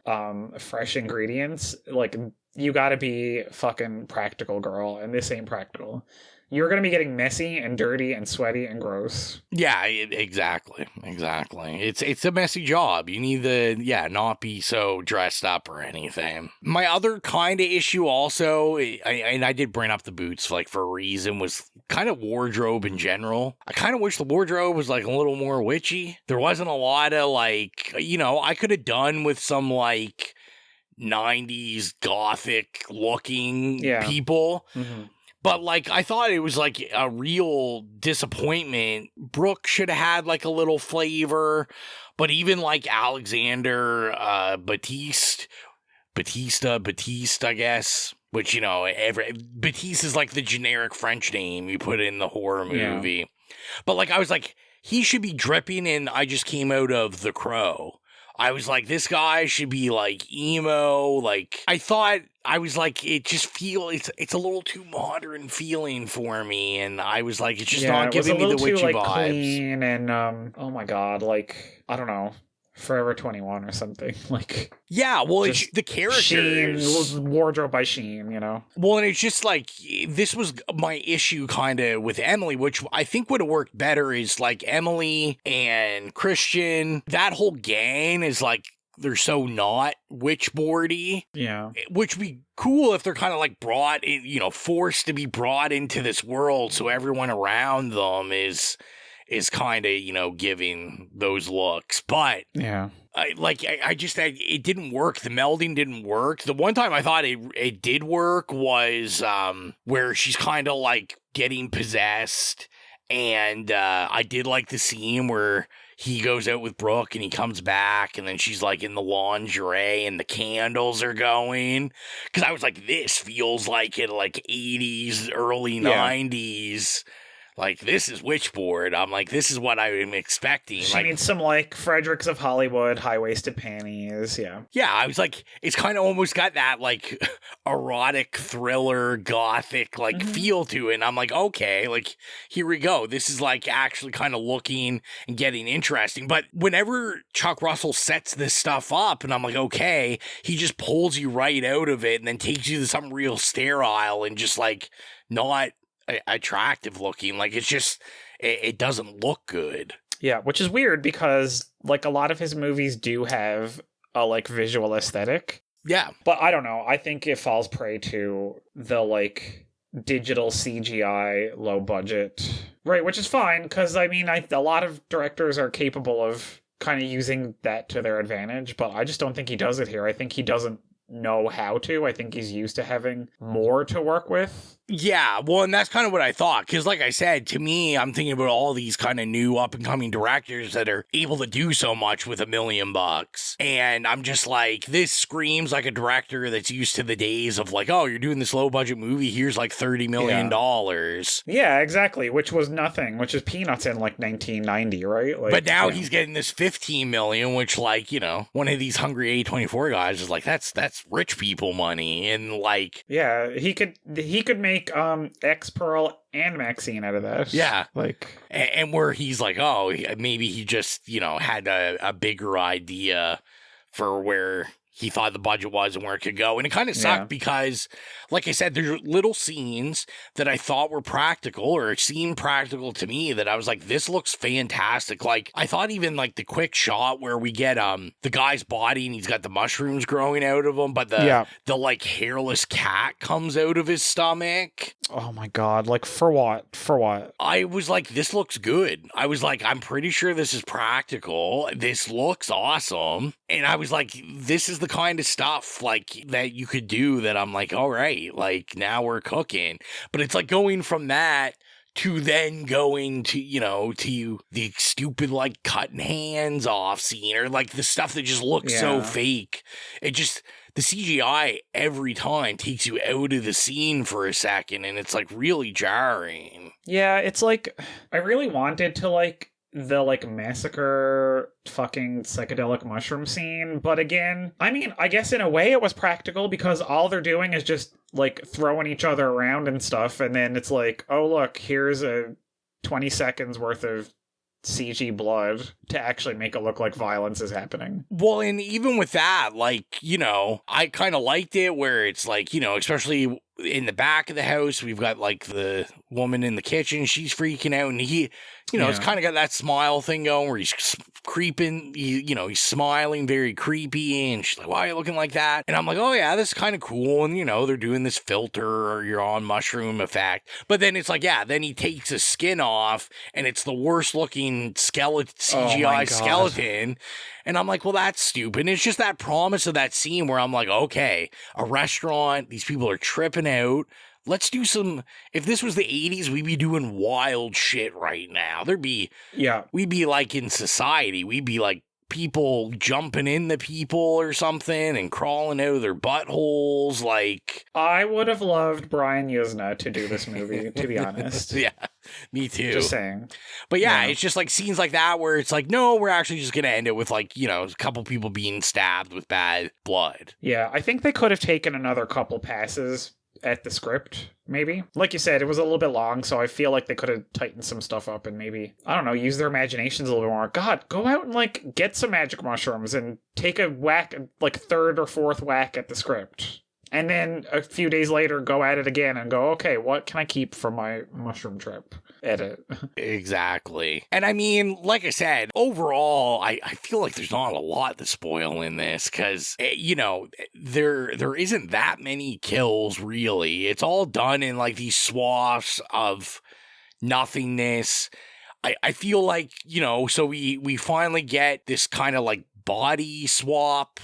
C: fresh ingredients, like you gotta be fucking practical, girl, and this ain't practical. You're going to be getting messy and dirty and sweaty and gross. Yeah,
B: exactly. It's a messy job. You need to, not be so dressed up or anything. My other kind of issue also, and I did bring up the boots like for a reason, was kind of wardrobe in general. I kind of wish the wardrobe was like a little more witchy. There wasn't a lot of like, you know, I could have done with some like 90s gothic looking people. Mm-hmm. But, like, I thought it was, like, a real disappointment. Brooke should have had, like, a little flavor. But even, like, Alexander Batiste, I guess. Which, you know, Batiste is, like, the generic French name you put in the horror movie. Yeah. But, like, I was like, he should be dripping in I Just Came Out of The Crow. I was like, this guy should be like emo. Like, I thought, I was like, it just it's a little too modern feeling for me. And I was like, it's just not giving me the witchy
C: too, like,
B: vibes.
C: Clean and, oh my God, like, I don't know. Forever 21 or something. Like,
B: yeah, well, it's the characters.
C: Shein, wardrobe by Shein, you know?
B: Well, and it's just like, this was my issue kind of with Emily, which I think would have worked better is like Emily and Christian. That whole gang is like, they're so not witchboardy.
C: Yeah.
B: Which would be cool if they're kind of like brought in, you know, forced to be brought into this world so everyone around them is kind of, you know, giving those looks. But
C: yeah,
B: it didn't work. The melding didn't work. The one time I thought it did work was where she's kind of like getting possessed And I did like the scene where he goes out with Brooke and he comes back and then she's like in the lingerie and the candles are going. Because I was like, this feels like in like 80s, early 90s. Like, this is Witchboard. I'm like, this is what I'm expecting.
C: She needs some, like, Fredericks of Hollywood high-waisted panties, yeah.
B: Yeah, I was like, it's kind of almost got that, like, erotic thriller, gothic, like, feel to it. And I'm like, okay, like, here we go. This is, like, actually kind of looking and getting interesting. But whenever Chuck Russell sets this stuff up, and I'm like, okay, he just pulls you right out of it and then takes you to something real sterile and just, like, not attractive looking. Like, it's just, it doesn't look good.
C: Yeah, which is weird because, like, a lot of his movies do have a, like, visual aesthetic.
B: Yeah.
C: But I don't know. I think it falls prey to the, like, digital CGI low budget. Right, which is fine because, I mean, a lot of directors are capable of kind of using that to their advantage, but I just don't think he does it here. I think he doesn't know how to. I think he's used to having more to work with.
B: Yeah, well, and that's kind of what I thought, because like I said, to me, I'm thinking about all these kind of new up-and-coming directors that are able to do so much with $1 million, and I'm just like, this screams like a director that's used to the days of like, oh, you're doing this low-budget movie, here's like $30 million.
C: Yeah, exactly, which was nothing, which is peanuts in like 1990, right? Like,
B: but now he's getting this $15 million, which, like, you know, one of these hungry A24 guys is like, that's rich people money, and like,
C: yeah, he could make X Pearl and Maxine out of that.
B: Yeah,
C: like,
B: and where he's like, oh, maybe he just, you know, had a bigger idea for where he thought the budget was and where it could go. And it kind of sucked because, like I said, there's little scenes that I thought were practical or seemed practical to me that I was like, this looks fantastic. Like, I thought even like the quick shot where we get the guy's body and he's got the mushrooms growing out of him, but the like hairless cat comes out of his stomach.
C: Oh my God. Like, for what? For what?
B: I was like, this looks good. I was like, I'm pretty sure this is practical. This looks awesome. And I was like, this is the kind of stuff like that you could do that I'm like, all right, like now we're cooking. But it's like going from that to then going to, you know, to the stupid like cutting hands off scene or like the stuff that just looks so fake. It just, the CGI every time takes you out of the scene for a second and it's like really jarring.
C: Yeah, it's like, I really wanted to like the like massacre fucking psychedelic mushroom scene, but again, I mean, I guess in a way it was practical because all they're doing is just like throwing each other around and stuff, and then it's like, oh look, here's a 20 seconds worth of CG blood to actually make it look like violence is happening.
B: Well, and even with that, like, you know, I kind of liked it where it's like, you know, especially in the back of the house, we've got like the woman in the kitchen, she's freaking out, and he, you know, it's kind of got that smile thing going where he's creeping, you know, he's smiling very creepy, and she's like, why are you looking like that? And I'm like, oh yeah, this is kind of cool, and you know, they're doing this filter or you're on mushroom effect, but then it's like, yeah, then he takes his skin off, and it's the worst looking skeleton, CGI skeleton, and I'm like, well, that's stupid. It's just that promise of that scene where I'm like, okay, a restaurant, these people are tripping out. Let's do some, if this was the 80s, we'd be doing wild shit right now. We'd be like in society. We'd be like people jumping into people or something and crawling out of their buttholes. Like,
C: I would have loved Brian Yuzna to do this movie, to be honest.
B: Yeah, me too.
C: Just saying.
B: But yeah, it's just like scenes like that where it's like, no, we're actually just going to end it with like, you know, a couple people being stabbed with bad blood.
C: Yeah, I think they could have taken another couple passes at the script, maybe. Like you said, it was a little bit long, so I feel like they could have tightened some stuff up and maybe, I don't know, use their imaginations a little bit more. God, go out and like get some magic mushrooms and take a whack, like third or fourth whack at the script. And then a few days later, go at it again and go, okay, what can I keep from my mushroom trip? Edit.
B: Exactly. And I mean, like I said, overall, I feel like there's not a lot to spoil in this because, you know, there isn't that many kills, really. It's all done in like these swaths of nothingness. I feel like, you know, so we finally get this kind of like body swap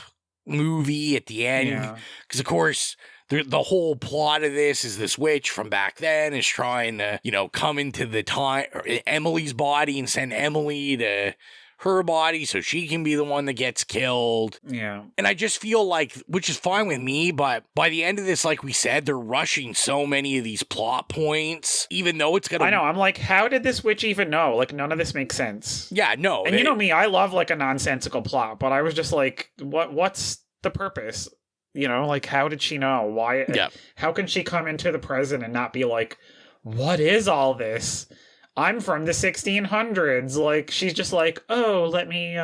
B: movie at the end.
C: Yeah.
B: Because, of course, the whole plot of this is this witch from back then is trying to, come into the time, Emily's body and send Emily to her body so she can be the one that gets killed.
C: Yeah.
B: And I just feel like, which is fine with me, but by the end of this, like we said, they're rushing so many of these plot points, even though it's gonna...
C: I know, I'm like, how did this witch even know? Like, none of this makes sense.
B: Yeah, no.
C: And you know me, I love, like, a nonsensical plot, but I was just like, what's the purpose? Like, how did she know? Why?
B: Yeah.
C: How can she come into the present and not be like, what is all this? I'm from the 1600s. Like, she's just like, oh, let me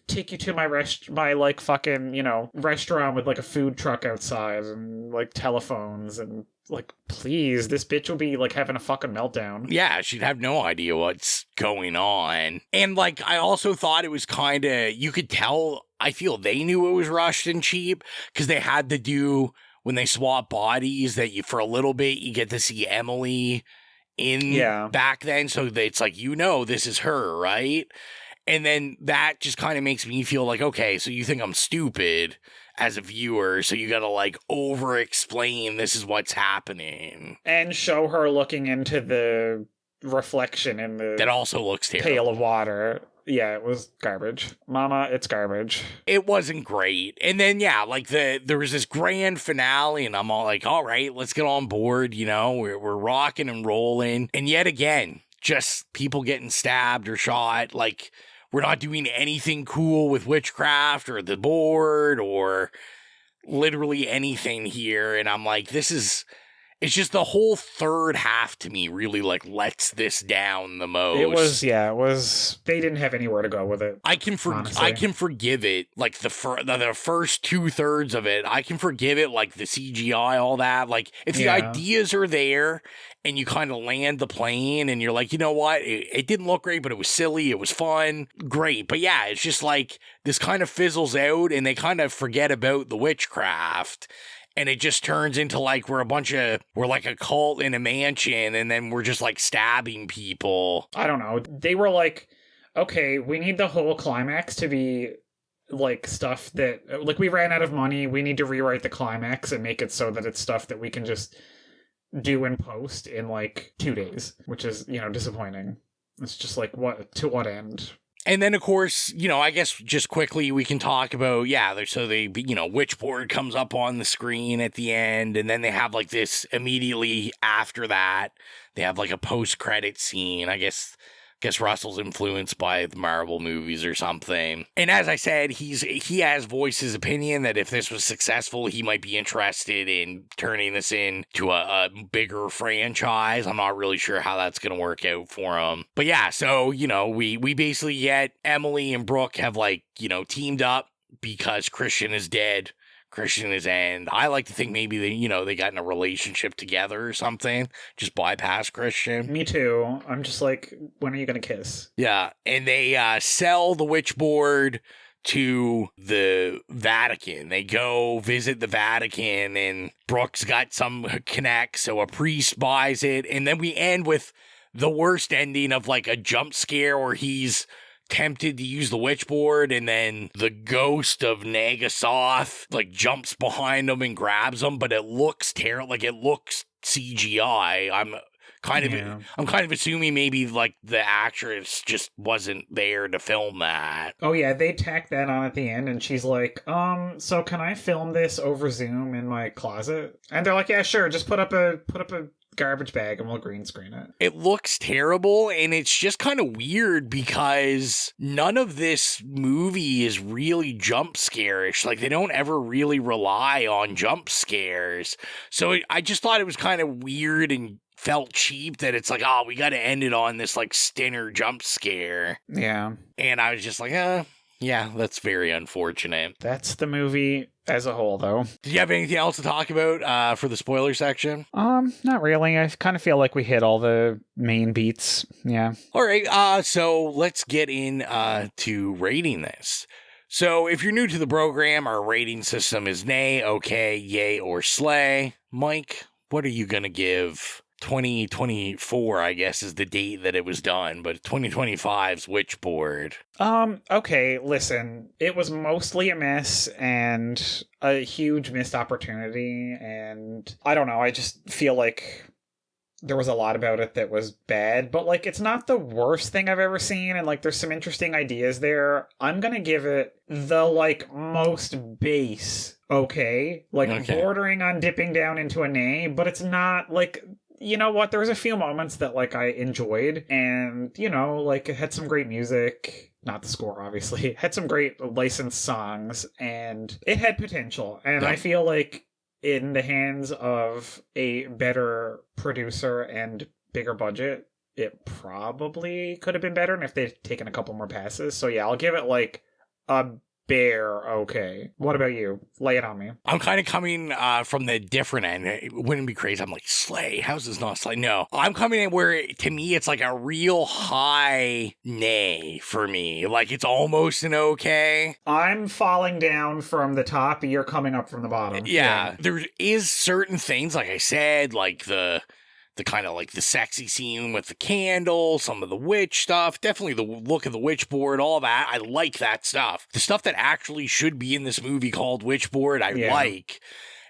C: take you to my restaurant with like a food truck outside and like telephones and like, please, this bitch will be like having a fucking meltdown.
B: Yeah, she'd have no idea what's going on. And like, I also thought it was kind of, you could tell, I feel they knew it was rushed and cheap because they had to do, when they swap bodies, that you, for a little bit, you get to see Emily back then, so that it's like, this is her, right? And then that just kind of makes me feel like, okay, so you think I'm stupid as a viewer, so you gotta like over explain this is what's happening.
C: And show her looking into the reflection in the
B: that also looks terrible.
C: Pail of water. Yeah, it was garbage. Mama, it's garbage.
B: It wasn't great. And then, yeah, like there was this grand finale, and I'm all like, all right, let's get on board, we're rocking and rolling. And yet again, just people getting stabbed or shot. Like, we're not doing anything cool with witchcraft or the board or literally anything here. And I'm like, it's just the whole third half to me really like lets this down the most.
C: It was, they didn't have anywhere to go with it.
B: I can forgive it, like the first 2/3 of it, I can forgive it, like the CGI, all that. Like, if the ideas are there and you kind of land the plane and you're like, you know what, it didn't look great, but it was silly, it was fun, great. But yeah, it's just like, this kind of fizzles out and they kind of forget about the witchcraft. And it just turns into like we're like a cult in a mansion, and then we're just like stabbing people.
C: I don't know. They were like, okay, we need the whole climax to be like stuff that, like, we ran out of money. We need to rewrite the climax and make it so that it's stuff that we can just do in post in like 2 days, which is, disappointing. It's just like, to what end?
B: And then, of course, I guess just quickly we can talk about, Witchboard comes up on the screen at the end, and then they have like this immediately after that, they have like a post-credit scene. I guess Russell's influenced by the Marvel movies or something. And as I said, he has voiced his opinion that if this was successful, he might be interested in turning this into a bigger franchise. I'm not really sure how that's going to work out for him. But yeah, so, we basically get Emily and Brooke have like, teamed up because Christian is dead. Christian is end. I like to think maybe they got in a relationship together or something. Just bypass Christian.
C: Me too. I'm just like, when are you gonna kiss?
B: Yeah, and they sell the Witchboard to the Vatican. They go visit the Vatican, and Brooke's got some connect, so a priest buys it, and then we end with the worst ending of like a jump scare where he's tempted to use the Witchboard, and then the ghost of Nagasoth like jumps behind him and grabs him, but it looks terrible. Like, it looks CGI. I'm kind of assuming maybe like the actress just wasn't there to film that.
C: Oh yeah, they tacked that on at the end, and she's like, so can I film this over Zoom in my closet? And they're like, yeah, sure, just put up a garbage bag and we'll green screen it.
B: It looks terrible, and it's just kind of weird because none of this movie is really jump scare-ish. Like, they don't ever really rely on jump scares. So I just thought it was kind of weird and felt cheap that it's like, oh, we got to end it on this like stinner jump scare.
C: Yeah.
B: And I was just like, yeah, that's very unfortunate.
C: That's the movie as a whole, though.
B: Did you have anything else to talk about for the spoiler section?
C: Not really. I kind of feel like we hit all the main beats. Yeah.
B: All right. So let's get in to rating this. So if you're new to the program, our rating system is nay, okay, yay, or slay. Mike, what are you going to give 2024, I guess, is the date that it was done, but 2025's Witchboard.
C: Okay, listen, it was mostly a miss and a huge missed opportunity, and I don't know, I just feel like there was a lot about it that was bad, but like it's not the worst thing I've ever seen, and like there's some interesting ideas there. I'm gonna give it the like most base okay, bordering on dipping down into an A, but it's not like, you know what, there was a few moments that like I enjoyed, and you know, like it had some great music, not the score obviously, it had some great licensed songs, and it had potential, and I feel like in the hands of a better producer and bigger budget, it probably could have been better, and if they'd taken a couple more passes. So yeah, I'll give it like a bare okay. What about you? Lay it on me.
B: I'm kind of coming from the different end. It wouldn't be crazy. I'm like, slay. How's this not slay? No. I'm coming in where, to me, it's like a real high nay for me. Like, it's almost an okay.
C: I'm falling down from the top. You're coming up from the bottom.
B: Yeah. There is certain things, like I said, like the kind of like the sexy scene with the candle, some of the witch stuff, definitely the look of the Witchboard, all that. I like that stuff. The stuff that actually should be in this movie called Witchboard, I like.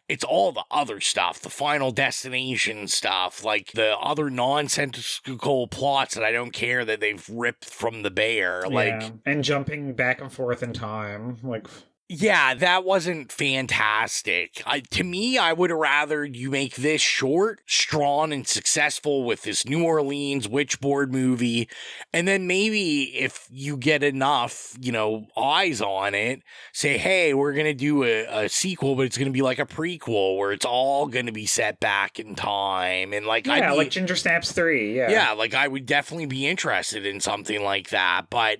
B: It's all the other stuff, the Final Destination stuff, like the other nonsensical plots that I don't care that they've ripped from the bear. Like,
C: and jumping back and forth in time, like...
B: Yeah, that wasn't fantastic. To me, I would rather you make this short, strong, and successful with this New Orleans Witchboard movie, and then maybe if you get enough, you know, eyes on it, say, hey, we're going to do a sequel, but it's going to be like a prequel where it's all going to be set back in time. And like,
C: like Ginger Snaps 3,
B: Yeah, like I would definitely be interested in something like that, but...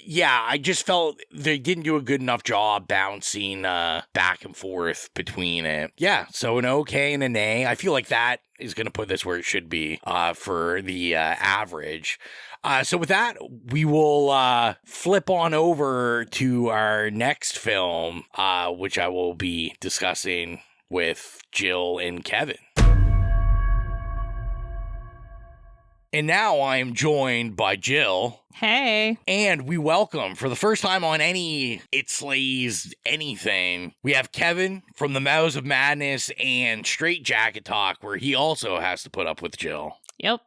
B: Yeah, I just felt they didn't do a good enough job bouncing back and forth between it. Yeah, so an okay and an A. I feel like that is going to put this where it should be for the average. So with that, we will flip on over to our next film, which I will be discussing with Gill and Kevin. And now I am joined by Gill.
H: Hey.
B: And we welcome, for the first time on any It Slays Anything, we have Kevin from the Mouths of Madness and Straitjacket Talk, where he also has to put up with Gill.
H: Yep.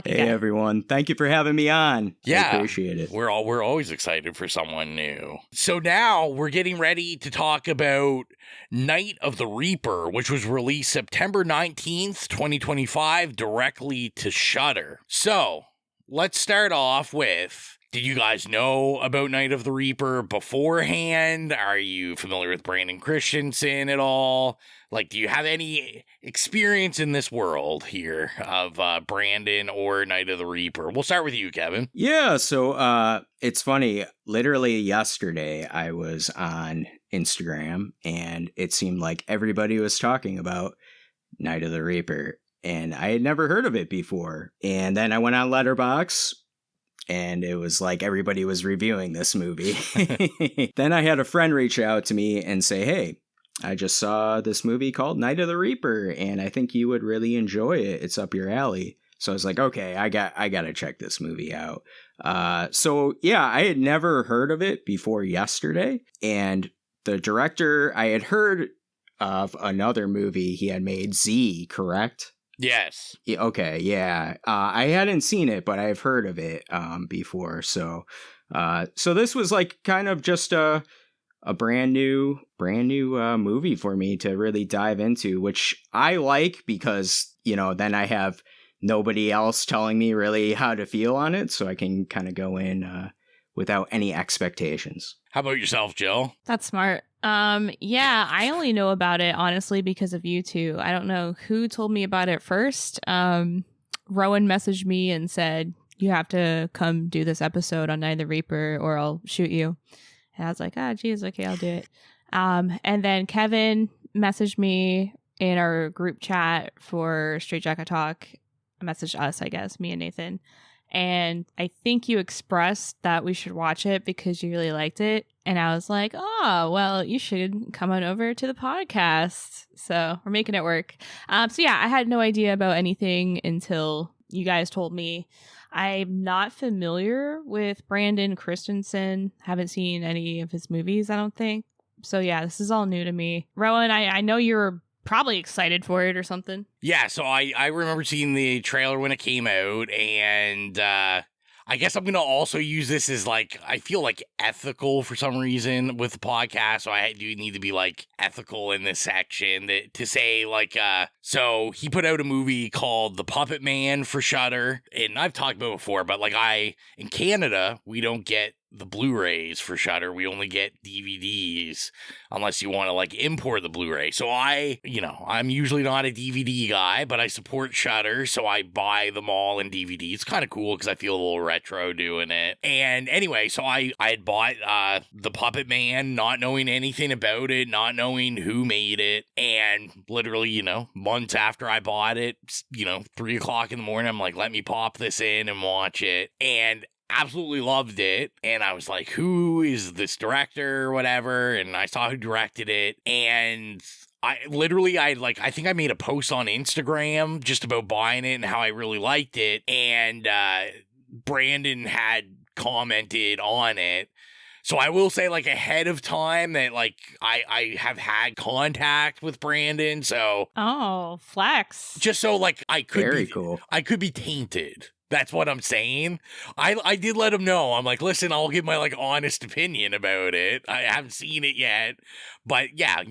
I: Hey, everyone. Thank you for having me on.
B: Yeah.
I: I appreciate it.
B: We're always excited for someone new. So now we're getting ready to talk about Night of the Reaper, which was released September 19th, 2025, directly to Shudder. So let's start off with, did you guys know about Night of the Reaper beforehand? Are you familiar with Brandon Christensen at all? Like, do you have any experience in this world here of Brandon or Night of the Reaper? We'll start with you, Kevin.
I: Yeah, so it's funny. Literally yesterday, I was on Instagram, and it seemed like everybody was talking about Night of the Reaper, and I had never heard of it before. And then I went on Letterboxd, and it was like everybody was reviewing this movie. Then I had a friend reach out to me and say, hey, I just saw this movie called Night of the Reaper, and I think you would really enjoy it. It's up your alley. So I was like, okay, I got to check this movie out. So yeah, I had never heard of it before yesterday. And the director, I had heard of another movie he had made, Z, correct?
B: Yes.
I: Yeah, okay, yeah. I hadn't seen it, but I've heard of it before. So this was like kind of just a brand new movie for me to really dive into, which I like because, you know, then I have nobody else telling me really how to feel on it, so I can kind of go in without any expectations.
B: How about yourself, Jill?
H: That's smart. Yeah, I only know about it, honestly, because of you two. I don't know who told me about it first. Rowan messaged me and said, you have to come do this episode on Night of the Reaper or I'll shoot you. And I was like, geez, okay, I'll do it. And then Kevin messaged me in our group chat for Straitjacket Talk. Messaged us, I guess, me and Nathan. And I think you expressed that we should watch it because you really liked it. And I was like, oh, well, you should come on over to the podcast. So we're making it work. So yeah, I had no idea about anything until you guys told me. I'm not familiar with Brandon Christensen. Haven't seen any of his movies, I don't think. So yeah, this is all new to me. Rowan, I know you're probably excited for it or something.
B: Yeah, so I remember seeing the trailer when it came out, and I guess I'm going to also use this as, like, I feel like ethical for some reason with the podcast, so I do need to be, like, ethical in this section to say, like, so he put out a movie called The Puppet Man for Shudder, and I've talked about it before, but, like, in Canada, we don't get the Blu-rays for Shudder. We only get DVDs unless you want to, like, import the Blu-ray. So I'm usually not a DVD guy, but I support Shudder, so I buy them all in DVD. It's kind of cool because I feel a little retro doing it. And anyway, so I had bought The Puppet Man, not knowing anything about it, not knowing who made it, and literally, months after I bought it, 3 o'clock in the morning, I'm like, let me pop this in and watch it. And absolutely loved it, and I was like, who is this director or whatever, and I saw who directed it, and I think I made a post on Instagram just about buying it and how I really liked it, and Brandon had commented on it. So I will say, like, ahead of time that, like, I have had contact with Brandon, so...
H: Oh, flex.
B: Just so, like, I could be tainted. That's what I'm saying. I did let him know. I'm like, listen, I'll give my, like, honest opinion about it. I haven't seen it yet. But, yeah,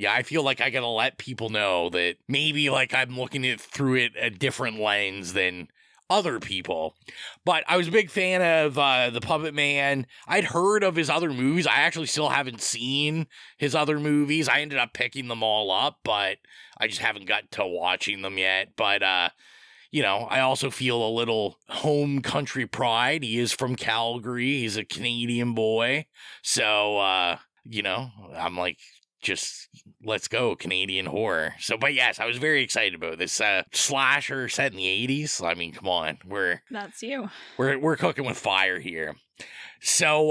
B: I feel like I gotta let people know that maybe, like, I'm looking at through it a different lens than other people. But I was a big fan of The Puppet Man. I'd heard of his other movies. I actually still haven't seen his other movies. I ended up picking them all up, but I just haven't got to watching them yet. But, I also feel a little home country pride. He is from Calgary. He's a Canadian boy. So, I'm like, just let's go Canadian horror. So, but yes, I was very excited about this slasher set in the 80s. I mean, come on,
H: that's you.
B: We're cooking with fire here. So,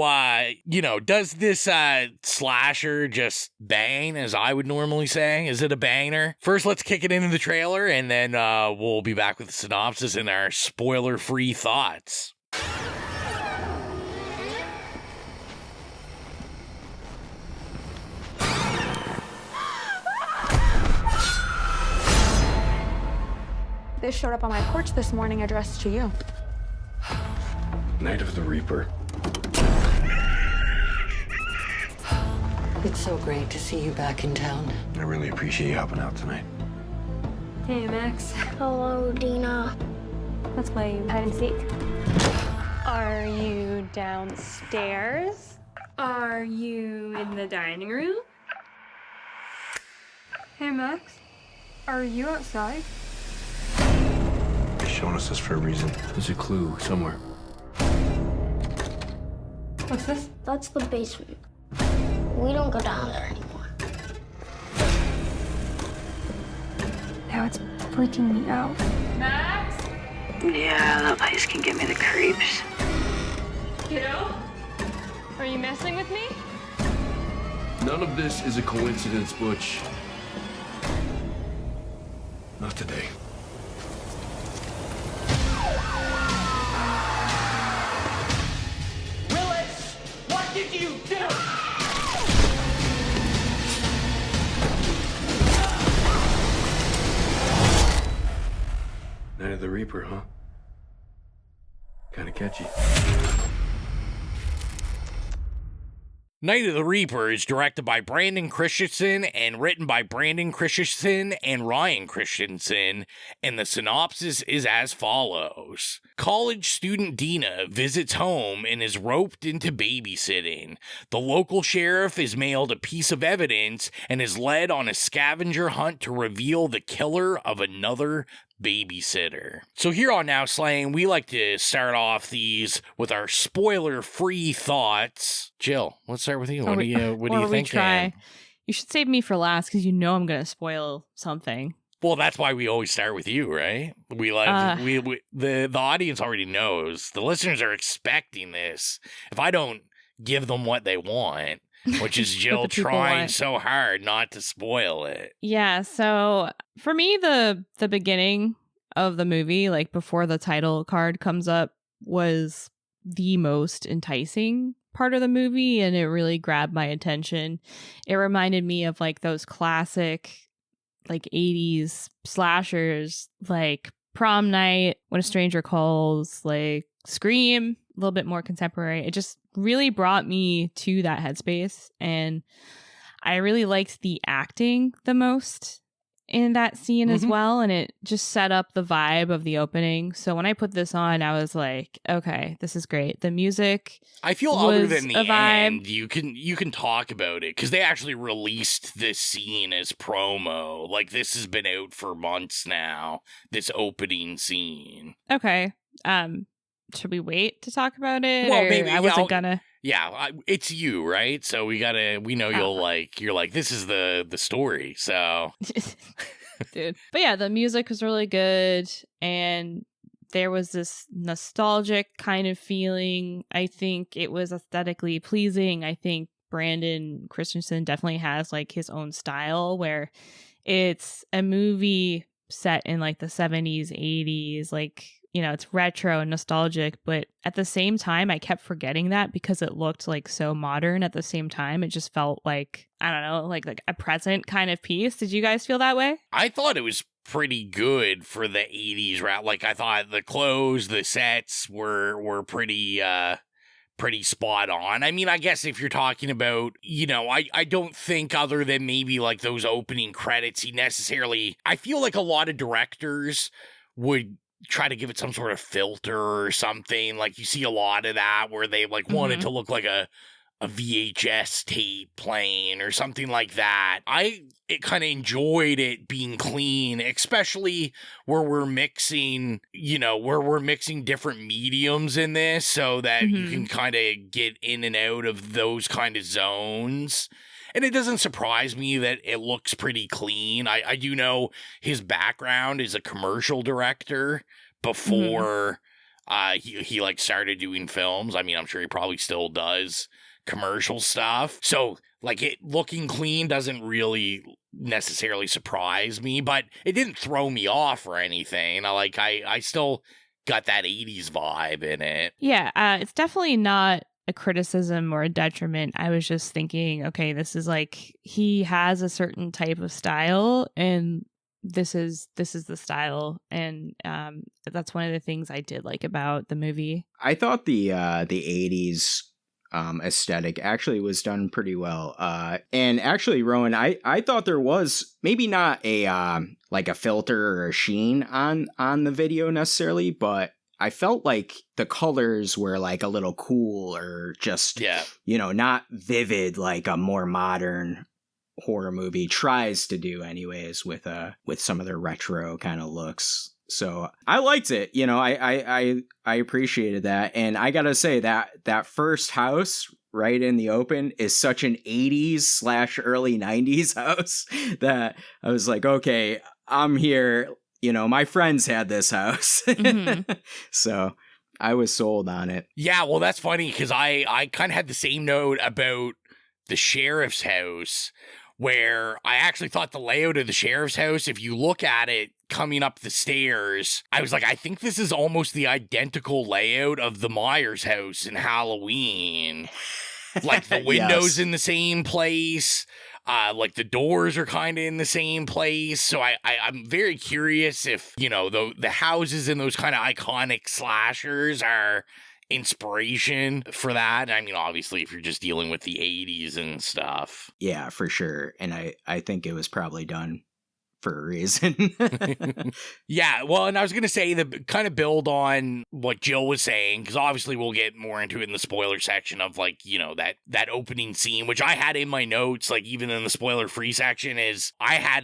B: does this slasher just bang, as I would normally say? Is it a banger? First, let's kick it into the trailer, and then we'll be back with the synopsis and our spoiler-free thoughts.
J: This showed up on my porch this morning addressed to you.
F: Night of the Reaper.
K: It's so great to see you back in town.
F: I really appreciate you helping out tonight.
J: Hey, Max.
L: Hello, Dina.
J: Let's play hide and seek. Are you downstairs? Are you in the dining room? Hey, Max. Are you outside?
F: They're showing us this for a reason. There's a clue somewhere.
J: What's this?
L: That's the basement. We don't go down there anymore.
J: Now it's freaking me out. Max?
K: Yeah, that place can give me the creeps.
J: Kiddo? Are you messing with me?
F: None of this is a coincidence, Butch. Not today.
A: Willis, what did you do?
F: Night of the Reaper, huh? Kinda catchy.
B: Night of the Reaper is directed by Brandon Christensen and written by Brandon Christensen and Ryan Christensen, and the synopsis is as follows. College student Dina visits home and is roped into babysitting. The local sheriff is mailed a piece of evidence and is led on a scavenger hunt to reveal the killer of another babysitter. So here on Now Slaying, we like to start off these with our spoiler-free thoughts. Jill, let's start with you. What do you think?
H: Try. You should save me for last because you know I'm going to spoil something.
B: Well, that's why we always start with you, right? The audience already knows. The listeners are expecting this. If I don't give them what they want, which is
H: What
B: Gill
H: the people
B: trying
H: want.
B: so hard not to spoil it.
H: Yeah, so for me, the beginning of the movie, like before the title card comes up, was the most enticing part of the movie, and it really grabbed my attention. It reminded me of like those classic like 80s slashers, like Prom Night, When a Stranger Calls, like Scream, a little bit more contemporary. It just really brought me to that headspace, and I really liked the acting the most in that scene as well, and it just set up the vibe of the opening. So when I put this on, I was like, okay, this is great. The music,
B: I feel other
H: was
B: than the
H: a vibe.
B: end, you can talk about it because they actually released this scene as promo. Like, this has been out for months now. This opening scene.
H: Okay, should we wait to talk about it?
B: Well,
H: Or
B: maybe
H: I wasn't gonna.
B: Yeah, it's you, right? So we know you're like, this is the story. So
H: Dude. But yeah, the music was really good, and there was this nostalgic kind of feeling. I think it was aesthetically pleasing. I think Brandon Christensen definitely has like his own style, where it's a movie set in like the 70s, 80s, like, you know, it's retro and nostalgic, but at the same time, I kept forgetting that because it looked like so modern at the same time. It just felt like, I don't know, like a present kind of piece. Did you guys feel that way?
B: I thought it was pretty good for the 80s route. Like, I thought the clothes, the sets were pretty spot on. I mean, I guess if you're talking about, you know, I don't think other than maybe like those opening credits, I feel like a lot of directors would try to give it some sort of filter or something. Like, you see a lot of that where they like want it to look like a VHS tape playing or something like that. It kind of enjoyed it being clean, especially where we're mixing, different mediums in this so that you can kind of get in and out of those kind of zones. And it doesn't surprise me that it looks pretty clean. I do know his background is a commercial director before he like started doing films. I mean, I'm sure he probably still does commercial stuff. So like, it looking clean doesn't really necessarily surprise me, but it didn't throw me off or anything. I still got that 80s vibe in it.
H: Yeah, it's definitely not a criticism or a detriment. I was just thinking, okay, this is like, he has a certain type of style, and this is the style, and that's one of the things I did like about the movie.
I: I thought the 80s aesthetic actually was done pretty well. And actually, Rowan, I thought there was maybe not a like a filter or a sheen on the video necessarily, but I felt like the colors were like a little cool, or just, not vivid like a more modern horror movie tries to do anyways with some of their retro kind of looks. So I liked it. I appreciated that. And I gotta say that first house right in the open is such an 80s / early 90s house that I was like, okay, I'm here. My friends had this house. So I was sold on it.
B: Yeah, well, that's funny because I kind of had the same note about the sheriff's house, where I actually thought the layout of the sheriff's house, if you look at it coming up the stairs, I was like, I think this is almost the identical layout of the Myers house in Halloween. Like, the windows in the same place. Like, the doors are kind of in the same place. So I'm very curious if, the houses in those kind of iconic slashers are inspiration for that. I mean, obviously, if you're just dealing with the 80s and stuff.
I: Yeah, for sure. And I think it was probably done for a reason.
B: Yeah, well, and I was going to say, the kind of build on what Gill was saying, because obviously we'll get more into it in the spoiler section of, like, that opening scene, which I had in my notes, like, even in the spoiler-free section, is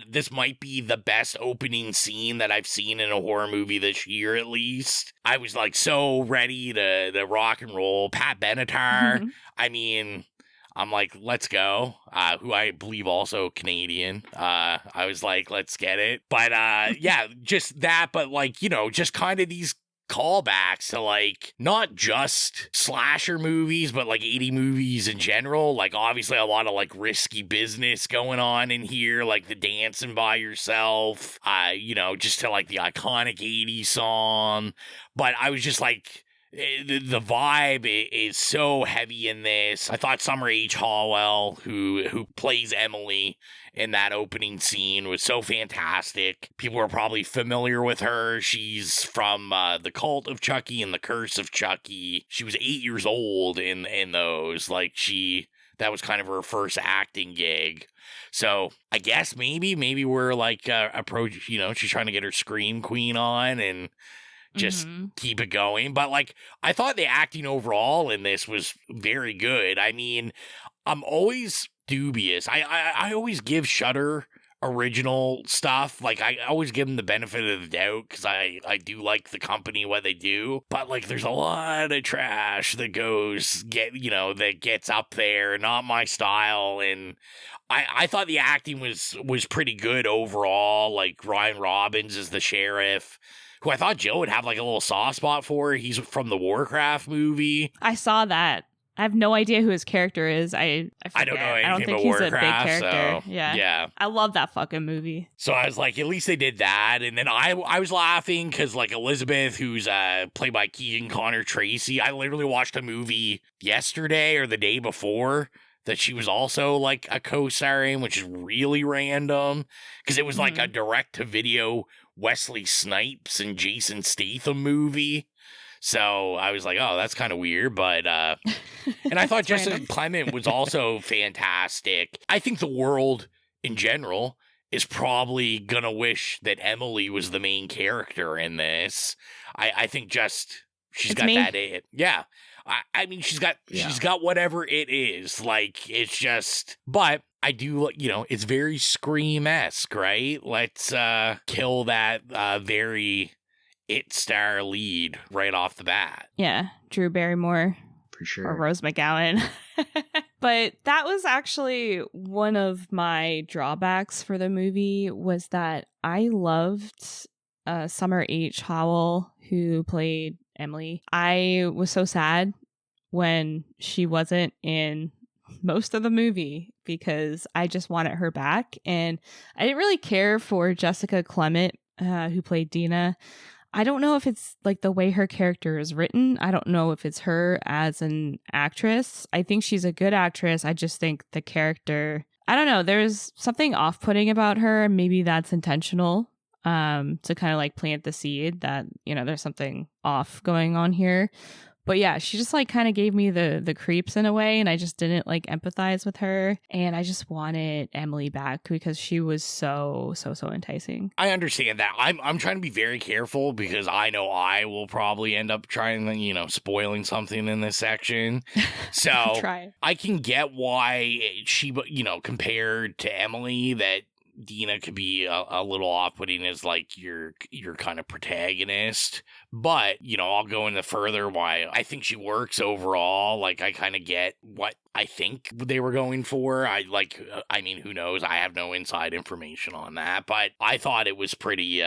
B: this might be the best opening scene that I've seen in a horror movie this year, at least. I was, like, so ready to rock and roll. Pat Benatar, I mean, I'm like, let's go, who I believe also Canadian. I was like, let's get it. But yeah, just that, but like, just kind of these callbacks to like not just slasher movies, but like 80 movies in general. Like obviously a lot of like risky business going on in here, like the dancing by yourself, just to like the iconic 80s song. But I was just like, the vibe is so heavy in this. I thought Summer H. Hallwell, who plays Emily in that opening scene, was so fantastic. People are probably familiar with her. She's from The Cult of Chucky and The Curse of Chucky. She was 8 years old in those. Like that was kind of her first acting gig. So I guess maybe we're like approach. She's trying to get her Scream Queen on and just keep it going. But like, I thought the acting overall in this was very good. I mean, I'm always dubious. I always give Shudder original stuff. Like, I always give them the benefit of the doubt because I do like the company, what they do. But like, there's a lot of trash that that gets up there. Not my style. And I thought the acting was pretty good overall. Like, Ryan Robbins is the sheriff, who I thought Jill would have like a little soft spot for. He's from the Warcraft movie.
H: I saw that. I have no idea who his character is. I
B: don't know anything
H: I don't think
B: about
H: he's
B: Warcraft,
H: a big character.
B: so,
H: yeah. I love that fucking movie.
B: So I was like, at least they did that. And then I was laughing because like Elizabeth, who's played by Keegan Connor Tracy, I literally watched a movie yesterday or the day before that she was also like a co-star in, which is really random because it was like a direct-to-video Wesley Snipes and Jason Statham movie. So I was like, oh, that's kind of weird. But, and I thought Jessica Clement was also fantastic. I think the world in general is probably going to wish that Emily was the main character in this. I think she's got that. Yeah. I mean, she's got whatever it is. Like, it's just, but I do, it's very Scream-esque, right? Let's kill that very It star lead right off the bat.
H: Yeah, Drew Barrymore.
I: For sure.
H: Or Rose McGowan. But that was actually one of my drawbacks for the movie, was that I loved Summer H. Howell, who played Emily. I was so sad when she wasn't in most of the movie because I just wanted her back. And I didn't really care for Jessica Clement, who played Dina. I don't know if it's like the way her character is written. I don't know if it's her as an actress. I think she's a good actress. I just think the character, I don't know, there's something off-putting about her. Maybe that's intentional, to kind of like plant the seed that, there's something off going on here. But yeah, she just like kind of gave me the creeps in a way, and I just didn't like empathize with her. And I just wanted Emily back because she was so enticing.
B: I understand that. I'm trying to be very careful because I know I will probably end up trying, spoiling something in this section. So I can get why she, compared to Emily, that Dina could be a little off-putting as like your kind of protagonist, but I'll go into further why I think she works overall. Like, I kind of get what I think they were going for. I mean, who knows? I have no inside information on that, but I thought it was pretty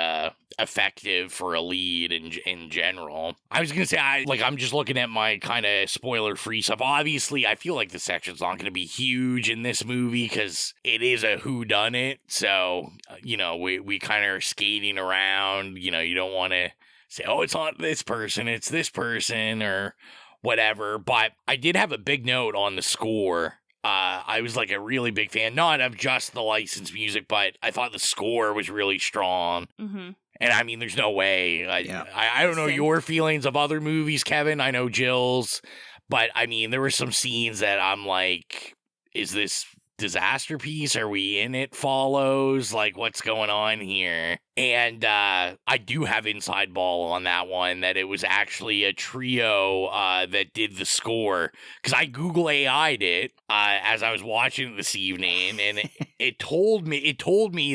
B: effective for a lead in general. I was gonna say I'm just looking at my kind of spoiler-free stuff. Obviously, I feel like the section's not gonna be huge in this movie because it is a whodunit. So we kind of are skating around. You don't want to say, oh, it's not this person, it's this person, or whatever. But I did have a big note on the score. I was like a really big fan, not of just the licensed music, but I thought the score was really strong.
H: Mm-hmm.
B: And I mean, there's no way. I don't know your feelings of other movies, Kevin. I know Jill's, but I mean, there were some scenes that I'm like, is this disaster piece? Are we in It Follows? Like, what's going on here? And I do have inside ball on that one, that it was actually a trio that did the score, because I Google AI'd it as I was watching it this evening, and it told me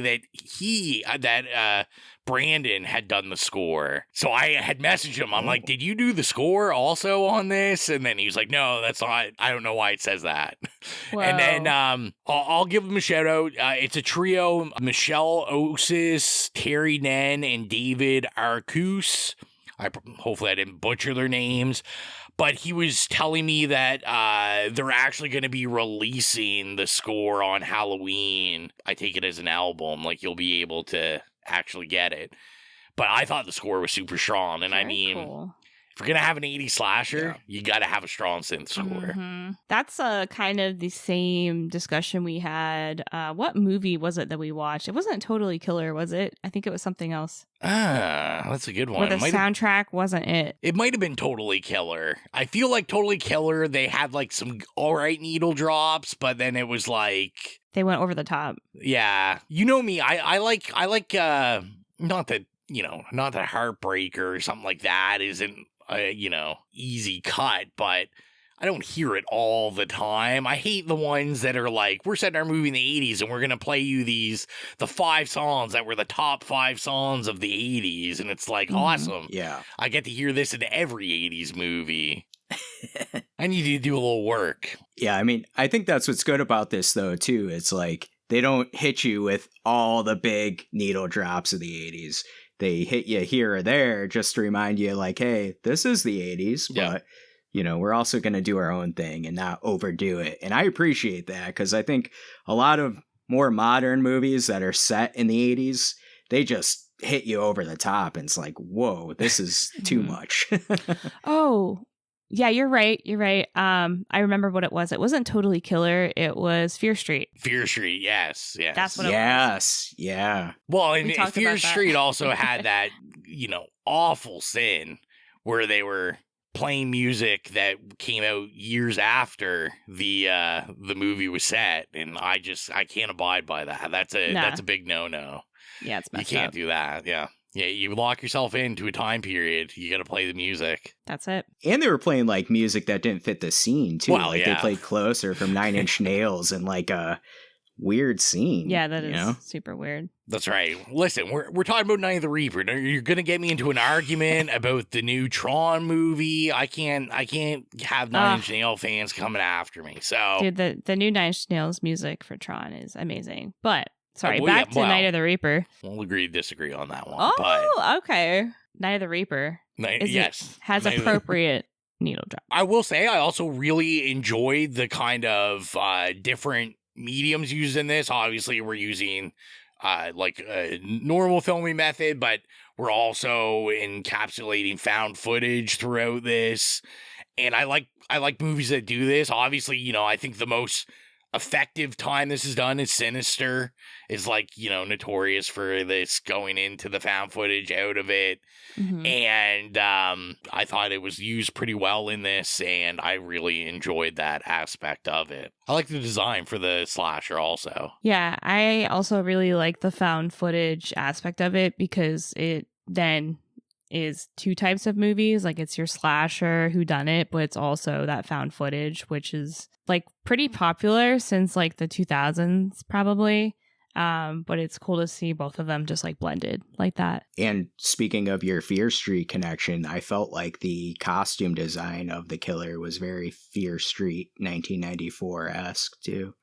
B: that Brandon had done the score. So I had messaged him. I'm like, did you do the score also on this? And then he was like, no, that's not. I don't know why it says that. Whoa. And then I'll give him a shout out. It's a trio: Michelle Osis, Terry Nen, and David Arcus. Hopefully I didn't butcher their names. But he was telling me that they're actually going to be releasing the score on Halloween. I take it as an album. Like, you'll be able to actually get it. But I thought the score was super strong. And
H: Very
B: I mean,
H: cool.
B: if you're going to have an 80s slasher, you got to have a strong synth score.
H: Mm-hmm. That's kind of the same discussion we had. What movie was it that we watched? It wasn't Totally Killer, was it? I think it was something else.
B: That's a good one.
H: Where the soundtrack wasn't it.
B: It might have been Totally Killer. I feel like Totally Killer, they had like some all right needle drops, but then it was like...
H: They went over the top.
B: Yeah. You know me, I like not that, not that Heartbreaker or something like that isn't easy cut, but I don't hear it all the time. I hate the ones that are like, we're setting our movie in the 80s and we're going to play you the 5 songs that were the top 5 songs of the 80s. And it's like, awesome.
I: Yeah.
B: I get to hear this in every 80s movie. I need to do a little work.
I: Yeah, I mean, I think that's what's good about this, though, too. It's like, they don't hit you with all the big needle drops of the 80s. They hit you here or there just to remind you, like, hey, this is the 80s, but, we're also going to do our own thing and not overdo it. And I appreciate that, because I think a lot of more modern movies that are set in the 80s, they just hit you over the top. And it's like, whoa, this is too much.
H: Oh, yeah, you're right. You're right. I remember what it was. It wasn't Totally Killer. It was Fear Street.
B: Fear Street, yes.
H: That's what it was.
I: Yes, yeah.
B: Well, and Fear Street also had that, awful sin where they were playing music that came out years after the movie was set, and I can't abide by that. That's a big no-no.
H: Yeah, it's messed up.
B: You can't do that. Yeah. Yeah, you lock yourself into a time period. You got to play the music.
H: That's it.
I: And they were playing like music that didn't fit the scene too.
B: Well,
I: like they played Closer from 9 Inch Nails and like a weird scene.
H: Yeah, that is super weird.
B: That's right. Listen, we're talking about Night of the Reaper. You're gonna get me into an argument about the new Tron movie. I can't have 9 Inch Nail fans coming after me. So,
H: dude, the new 9 Inch Nails music for Tron is amazing. But sorry, back to Night of the Reaper.
B: We'll agree to disagree on that one.
H: Oh,
B: but
H: okay. Night of the Reaper. Has appropriate needle drop.
B: I will say I also really enjoyed the kind of different mediums used in this. Obviously, we're using like a normal filming method, but we're also encapsulating found footage throughout this. And I like movies that do this. Obviously, I think the most effective time this is done is Sinister, is like, notorious for this going into the found footage out of it.
H: Mm-hmm.
B: And I thought it was used pretty well in this, and I really enjoyed that aspect of it. I like the design for the slasher also.
H: Yeah, I also really like the found footage aspect of it, because it then is 2 types of movies. Like, it's your slasher whodunit, but it's also that found footage, which is like pretty popular since like the 2000s probably. But it's cool to see both of them just like blended like that.
I: And speaking of your Fear Street connection, I felt like the costume design of the killer was very Fear Street 1994-esque too.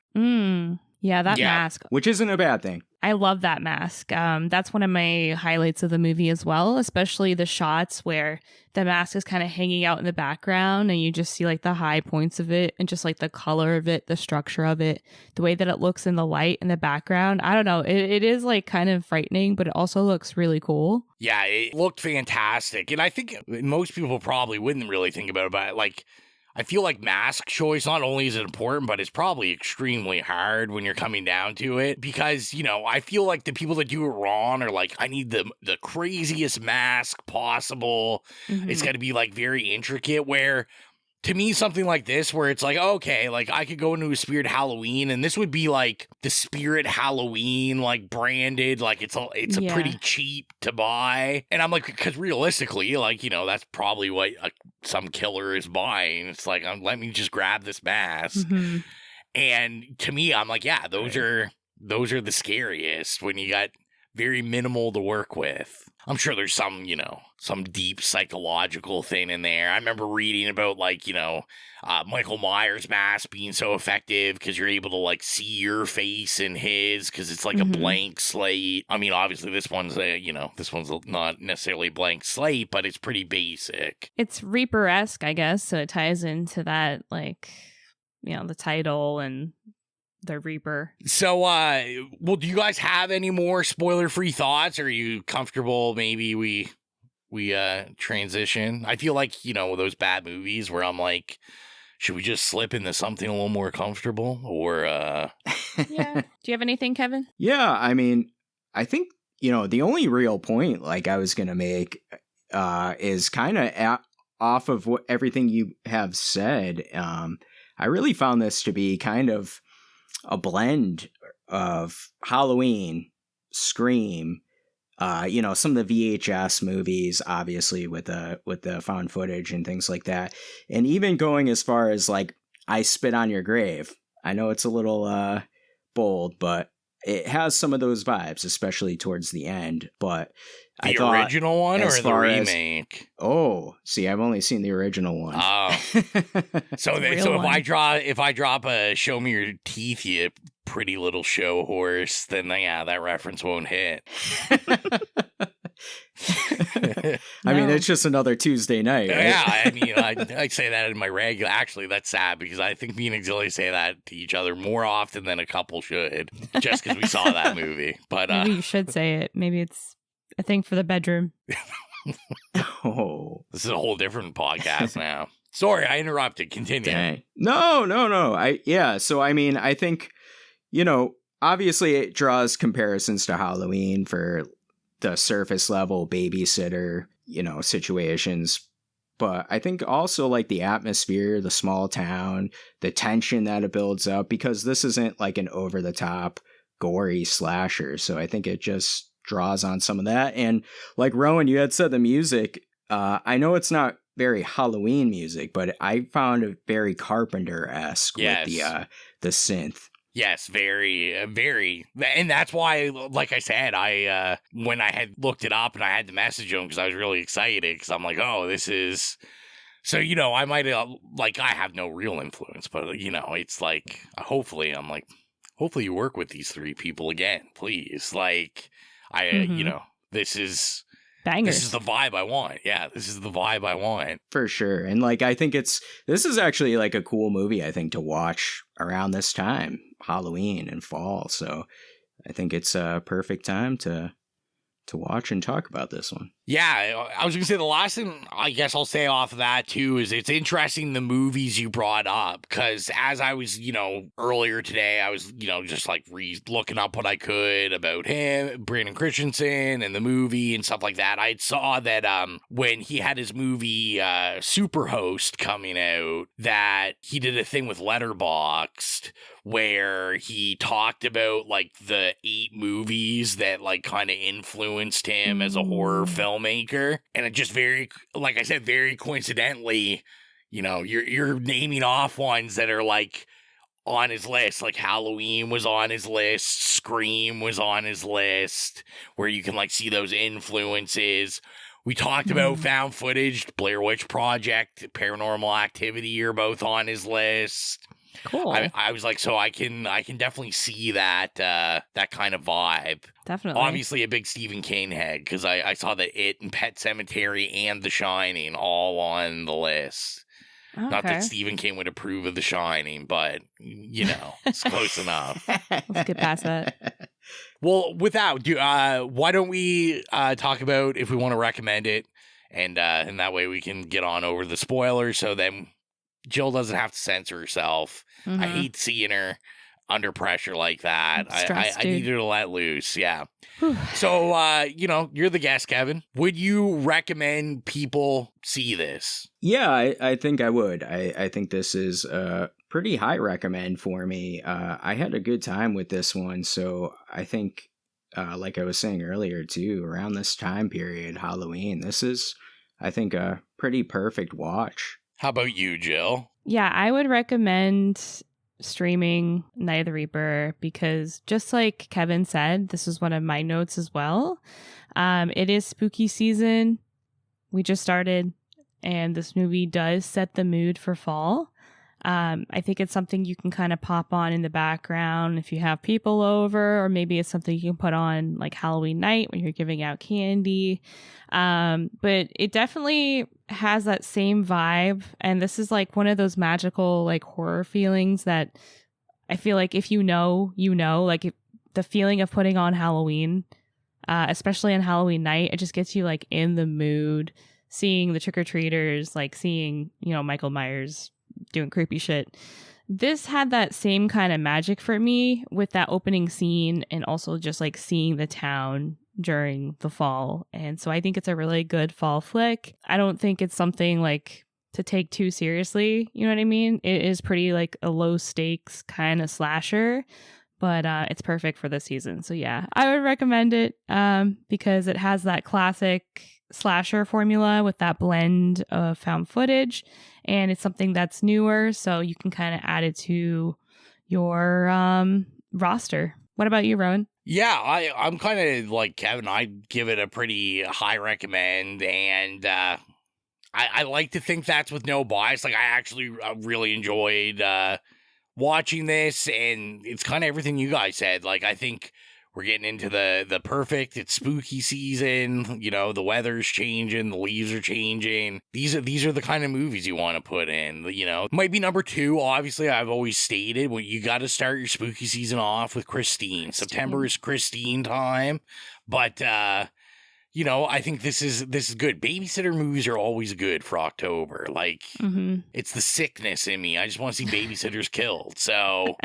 H: Yeah, that mask.
I: Which isn't a bad thing.
H: I love that mask. That's one of my highlights of the movie as well, especially the shots where the mask is kind of hanging out in the background and you just see like the high points of it and just like the color of it, the structure of it, the way that it looks in the light in the background. I don't know. It is like kind of frightening, but it also looks really cool.
B: Yeah, it looked fantastic. And I think most people probably wouldn't really think about it, but like, I feel like mask choice not only is it important, but it's probably extremely hard when you're coming down to it, because, I feel like the people that do it wrong are like, I need the craziest mask possible.
H: Mm-hmm.
B: It's got to be like very intricate, where to me, something like this, where it's like, okay, like I could go into a Spirit Halloween and this would be like the Spirit Halloween, like branded, like it's a pretty cheap to buy. And I'm like, because realistically, like, that's probably what some killer is buying. It's like, let me just grab this mask.
H: Mm-hmm.
B: And to me, I'm like, yeah, those are the scariest, when you got very minimal to work with. I'm sure there's some, some deep psychological thing in there. I remember reading about, like, Michael Myers' mask being so effective because you're able to, like, see your face in his because it's like a blank slate. I mean, obviously this one's not necessarily a blank slate, but it's pretty basic.
H: It's Reaper-esque, I guess, so it ties into that, like, the title and the Reaper.
B: So, well, do you guys have any more spoiler-free thoughts? Or are you comfortable? Maybe we transition. I feel like, those bad movies where I'm like, should we just slip into something a little more comfortable? Or,
H: Yeah. Do you have anything, Kevin?
I: Yeah, I mean, I think, the only real point, like, I was going to make is kind of off of everything you have said. I really found this to be kind of a blend of Halloween, Scream, some of the VHS movies, obviously with the found footage and things like that, and even going as far as like I Spit on Your Grave. I know it's a little bold, but it has some of those vibes, especially towards the end. But
B: the original one or the remake?
I: See, I've only seen the original one.
B: Oh, so if I drop a "Show Me Your Teeth, you pretty little show horse," then that reference won't hit.
I: I mean, it's just another Tuesday night, right?
B: Yeah, I mean, I say that in my regular. Actually, that's sad because I think me and Auxiliary say that to each other more often than a couple should, just because we saw that movie. But
H: maybe you should say it. Maybe it's a thing for the bedroom.
I: Oh,
B: this is a whole different podcast now. Sorry, I interrupted. Continue.
I: Dang. No. So I mean, I think, obviously it draws comparisons to Halloween for the surface level babysitter, situations. But I think also like the atmosphere, the small town, the tension that it builds up, because this isn't like an over the top gory slasher. So I think it just draws on some of that. And like Rowan, you had said the music, I know it's not very Halloween music, but I found it very Carpenter-esque with the synth.
B: Yes, very, very. And that's why, like I said, when I had looked it up and I had to message him because I was really excited because I'm like, oh, this is. So, I might have, I have no real influence, but, it's like, hopefully you work with these three people again, please. Like, this is.
H: Bangers.
B: This is the vibe I want. Yeah, this is the vibe I want.
I: For sure. And like, I think this is actually like a cool movie, I think, to watch around this time, Halloween and fall. So I think it's a perfect time to watch and talk about this one.
B: Yeah, I was going to say the last thing I guess I'll say off of that too is it's interesting the movies you brought up, because as I was, earlier today, I was, just like looking up what I could about him, Brandon Christensen and the movie and stuff like that. I saw that when he had his movie Superhost coming out, that he did a thing with Letterboxd where he talked about like the 8 movies that like kind of influenced him as a horror filmmaker. And it just very coincidentally, you're naming off ones that are like on his list. Like Halloween was on his list, Scream was on his list, where you can like see those influences. We talked about found footage, Blair Witch Project, Paranormal Activity are both on his list.
H: Cool.
B: I was like, so I can definitely see that that kind of vibe.
H: Definitely.
B: Obviously a big Stephen King head, because I saw that It and Pet Sematary and The Shining all on the list.
H: Okay.
B: Not that Stephen King would approve of The Shining, but it's close enough.
H: Let's get past that.
B: Well, why don't we talk about if we want to recommend it, and that way we can get on over the spoilers, so then Jill doesn't have to censor herself. I hate seeing her under pressure like that. I need her to let loose. Yeah. So, you're the guest, Kevin. Would you recommend people see this?
I: Yeah, I think I would. I think this is a pretty high recommend for me. I had a good time with this one. So I think, like I was saying earlier too, around this time period, Halloween, this is, I think, a pretty perfect watch.
B: How about you, Jill?
H: Yeah, I would recommend streaming Night of the Reaper because just like Kevin said, this is one of my notes as well. It is spooky season. We just started, and this movie does set the mood for fall. I think it's something you can kind of pop on in the background if you have people over, or maybe it's something you can put on like Halloween night when you're giving out candy. But it definitely has that same vibe. And this is like one of those magical like horror feelings that I feel like if you know, like the feeling of putting on Halloween, especially on Halloween night, it just gets you like in the mood, seeing the trick-or-treaters, like seeing, Michael Myers doing creepy shit. This had that same kind of magic for me with that opening scene and also just like seeing the town during the fall. And so I think it's a really good fall flick. I don't think it's something like to take too seriously. You know what I mean? It is pretty like a low stakes kind of slasher, but it's perfect for this season. So yeah, I would recommend it because it has that classic slasher formula with that blend of found footage, and it's something that's newer, so you can kind of add it to your roster. What about you, Rowan?
B: Yeah, I'm kind of like Kevin. I'd give it a pretty high recommend, and I like to think that's with no bias. Like, I actually really enjoyed watching this, and it's kind of everything you guys said. Like, I think we're getting into the perfect, it's spooky season, the weather's changing, the leaves are changing. These are the kind of movies you want to put in, Might be number 2, obviously, I've always stated, well, you got to start your spooky season off with Christine. September is Christine time, but, I think this is good. Babysitter movies are always good for October. Like, It's the sickness in me. I just want to see babysitters killed, so...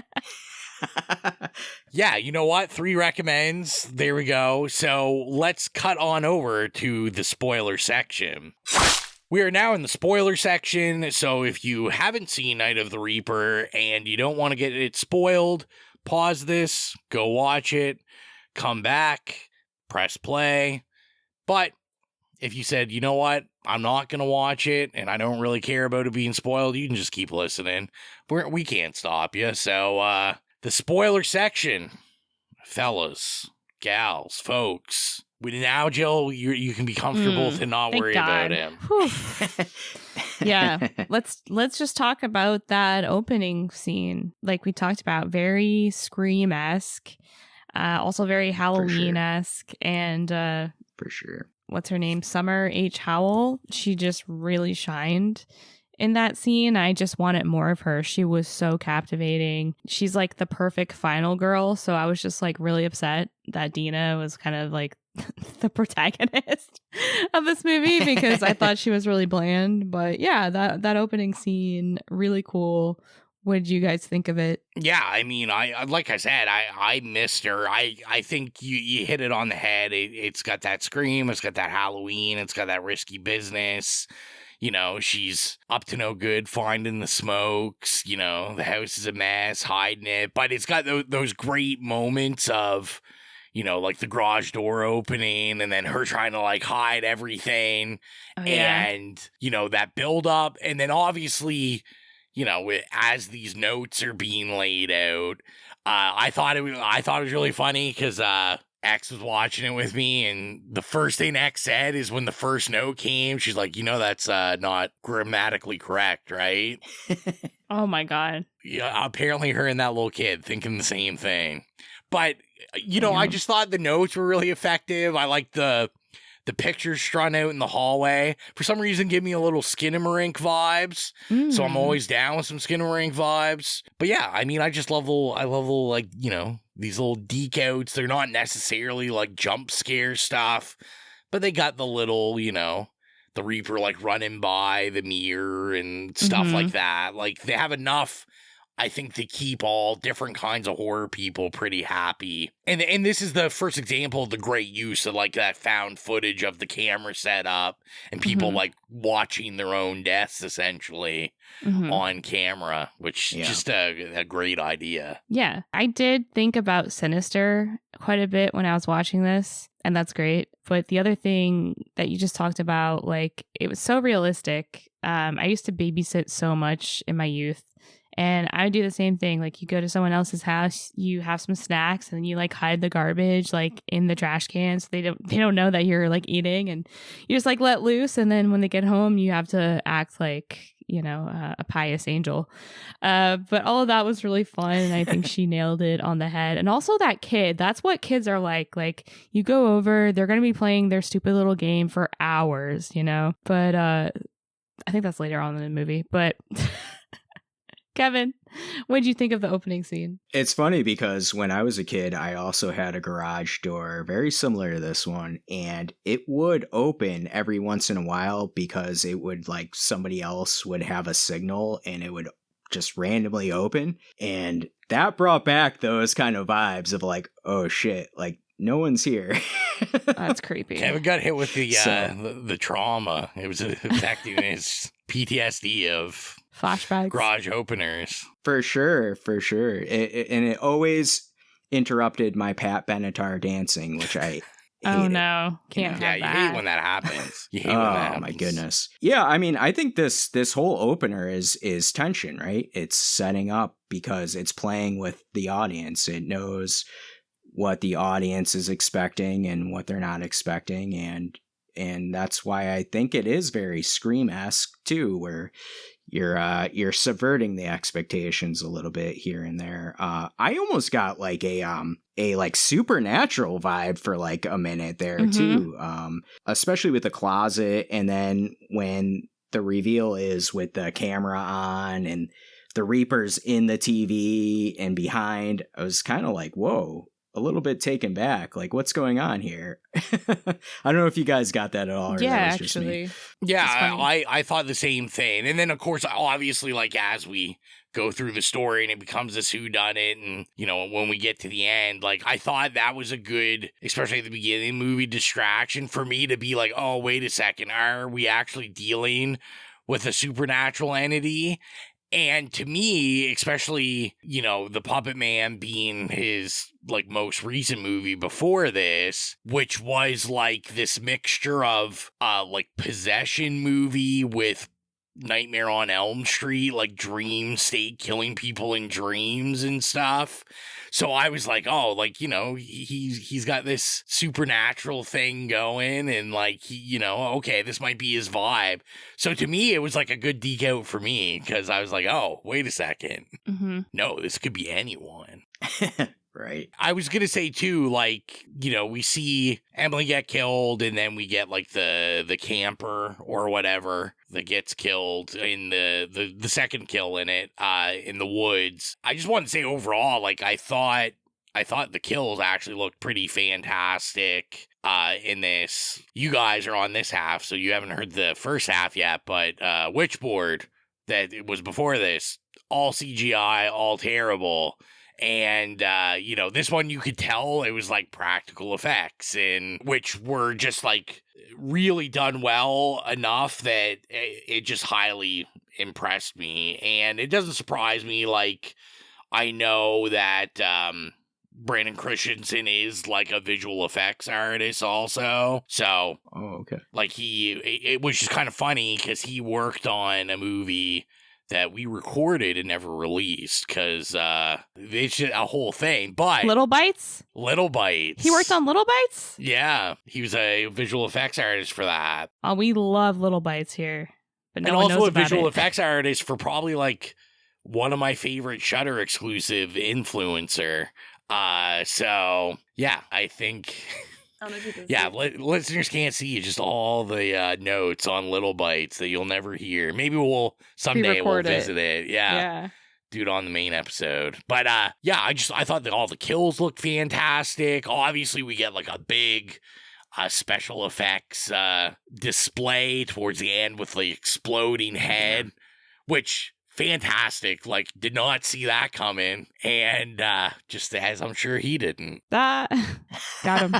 B: Yeah, you know what? 3 recommends. There we go. So let's cut on over to the spoiler section. We are now in the spoiler section, so if you haven't seen Night of the Reaper and you don't want to get it spoiled, pause this, go watch it, come back, press play. But if you said, you know what, I'm not going to watch it and I don't really care about it being spoiled, you can just keep listening. We can't stop you, so the spoiler section, fellas, gals, folks. Now, Jill, you can be comfortable to not worry about him.
H: Yeah, let's just talk about that opening scene. Like we talked about, very Scream-esque, also very Halloween-esque, and
I: for sure.
H: What's her name? Summer H. Howell. She just really shined in that scene. I just wanted more of her. She was so captivating. She's like the perfect final girl. So I was just like really upset that Dina was kind of like the protagonist of this movie because I thought she was really bland. But yeah, that opening scene, really cool. What did you guys think of it?
B: Yeah, I mean, I like I said, I missed her. I think you hit it on the head. It's got that Scream. It's got that Halloween. It's got that risky business. She's up to no good finding the smokes, the house is a mess, hiding it, but it's got those great moments of, like the garage door opening and then her trying to like hide everything and, that build up. And then obviously, as these notes are being laid out, I thought it was really funny because, X was watching it with me, and the first thing X said is when the first note came, she's like, that's not grammatically correct, right?
H: Oh my God.
B: Yeah, apparently her and that little kid thinking the same thing. But, I just thought the notes were really effective. I liked the pictures strung out in the hallway. For some reason, give me a little Skinamarink vibes. So I'm always down with some Skinamarink vibes. But yeah, I mean, I love like, these little deke outs. They're not necessarily like jump scare stuff, but they got the little, the Reaper like running by the mirror and stuff like that. Like they have enough, I think, to keep all different kinds of horror people pretty happy. And this is the first example of the great use of like that found footage of the camera setup and people like watching their own deaths essentially on camera, which is just a great idea.
H: Yeah, I did think about Sinister quite a bit when I was watching this, and that's great. But the other thing that you just talked about, like, it was so realistic. I used to babysit so much in my youth. And I do the same thing. Like, you go to someone else's house, you have some snacks, and you like hide the garbage like in the trash can, so they don't know that you're like eating, and you just like let loose. And then when they get home, you have to act like, you know, a pious angel. But all of that was really fun, and I think she nailed it on the head. And also that kid, that's what kids are like. Like, you go over, they're going to be playing their stupid little game for hours, you know? But I think that's later on in the movie. But Kevin, what did you think of the opening scene?
I: It's funny because when I was a kid, I also had a garage door very similar to this one, and it would open every once in a while because it would, like, somebody else would have a signal and it would just randomly open. And that brought back those kind of vibes of like, oh shit, like, no one's here.
H: That's creepy.
B: Kevin got hit with the trauma. It was affecting his PTSD of
H: flashbacks,
B: garage openers.
I: For sure. And it always interrupted my Pat Benatar dancing, which I
H: oh no, can't have that.
B: You hate when that happens. You hate when that happens.
I: Oh my goodness. Yeah, I mean, I think this whole opener is tension, right? It's setting up because it's playing with the audience. It knows what the audience is expecting and what they're not expecting, and that's why I think it is very Scream-esque too, where you're subverting the expectations a little bit here and there. I almost got like a like supernatural vibe for like a minute there too, especially with the closet, and then when the reveal is with the camera on and the Reaper's in the TV and behind. I was kind of like, whoa, a little bit taken back. Like, what's going on here? I don't know if you guys got that at all. Or
H: yeah,
I: that was
H: actually.
I: Just me.
B: Yeah, I thought the same thing. And then, of course, obviously, like, as we go through the story and it becomes this whodunit, and, you know, when we get to the end, like, I thought that was a good, especially at the beginning of the movie, distraction for me to be like, oh, wait a second, are we actually dealing with a supernatural entity? And to me, especially, you know, The Puppet Man being his, like, most recent movie before this, which was, like, this mixture of, like, possession movie with Nightmare on Elm Street, like, dream state, killing people in dreams and stuff. So I was like, oh, like, you know, he's got this supernatural thing going, and like, he, you know, okay, this might be his vibe. So to me, it was like a good deke out for me, because I was like, oh, wait a second. No, this could be anyone.
I: Right.
B: I was going to say, too, like, you know, we see Emily get killed, and then we get, like, the camper or whatever that gets killed in the second kill in it, in the woods. I just want to say overall, like, I thought the kills actually looked pretty fantastic in this. You guys are on this half, so you haven't heard the first half yet, but Witchboard, that it was before this, all CGI, all terrible. And, you know, this one you could tell it was like practical effects, and which were just like really done well enough that it just highly impressed me. And it doesn't surprise me. Like, I know that, Brandon Christensen is like a visual effects artist also. So,
I: okay.
B: Like it was just kind of funny because he worked on a movie that we recorded and never released, because it's just a whole thing. But
H: Little Bites?
B: Little Bites.
H: He worked on Little Bites?
B: Yeah. He was a visual effects artist for that.
H: Oh, we love Little Bites here. But no
B: and
H: one
B: also
H: knows
B: a
H: about
B: visual
H: it.
B: effects artist for probably like one of my favorite Shudder exclusive influencer. So yeah, I think yeah, listeners can't see just all the notes on Little Bites that you'll never hear. Maybe we'll someday we'll visit it. Yeah. Do it on the main episode. But yeah, I thought that all the kills looked fantastic. Obviously, we get like a big special effects display towards the end with the exploding head, which fantastic. Like, did not see that coming, and just as I'm sure he didn't.
H: That got him.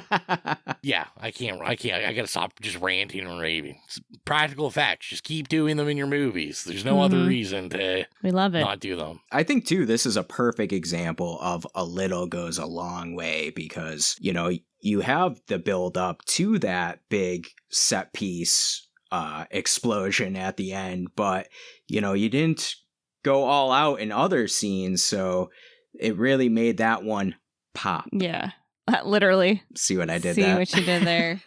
B: Yeah, I can't. I gotta stop just ranting and raving. It's practical effects. Just keep doing them in your movies. There's no other reason to
H: we love it.
B: Not do them.
I: I think too, this is a perfect example of a little goes a long way, because, you know, you have the build up to that big set piece explosion at the end, but, you know, you didn't go all out in other scenes, so it really made that one pop.
H: Yeah. Literally.
I: See what I did
H: See
I: there?
H: what you did there.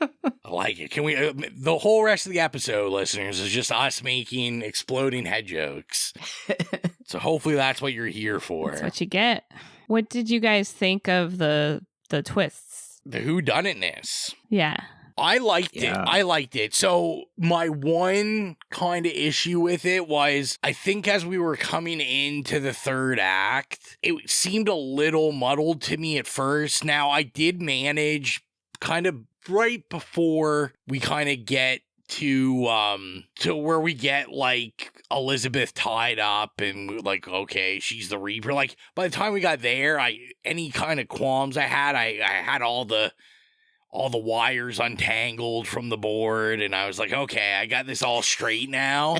B: I like it. Can we? The whole rest of the episode, listeners, is just us making exploding head jokes. So hopefully that's what you're here for.
H: That's what you get. What did you guys think of the twists?
B: The whodunitness.
H: Yeah.
B: I liked it. I liked it. So my one kind of issue with it was, I think as we were coming into the third act, it seemed a little muddled to me at first. Now, I did manage kind of right before we kind of get to where we get like Elizabeth tied up and like, okay, she's the Reaper. Like by the time we got there, any kind of qualms I had all the wires untangled from the board, and I was like, okay, I got this all straight now.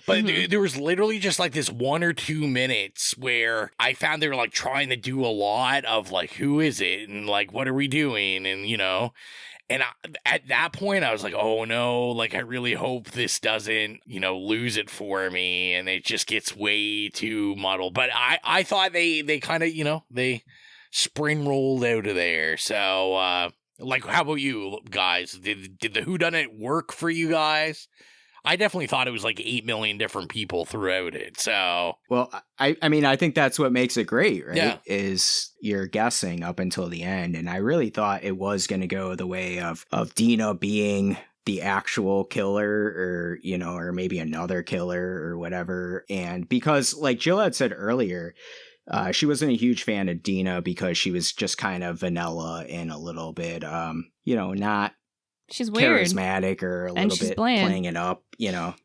B: But there was literally just like this 1 or 2 minutes where I found they were like trying to do a lot of like, who is it? And like, what are we doing? And, you know, and at that point I was like, oh no, like I really hope this doesn't, you know, lose it for me and it just gets way too muddled. But I thought they kind of, you know, they spring rolled out of there. So, like, how about you guys? Did the whodunit work for you guys? I definitely thought it was like 8 million different people throughout it. So,
I: well, I mean, I think that's what makes it great, right?
B: Yeah.
I: Is you're guessing up until the end, and I really thought it was going to go the way of Dina being the actual killer, or you know, or maybe another killer or whatever. And because, like Jill had said earlier, she wasn't a huge fan of Dina because she was just kind of vanilla and a little bit, you know, not
H: she's weird,
I: charismatic, or a
H: and
I: little bit
H: bland.
I: playing it up, you know.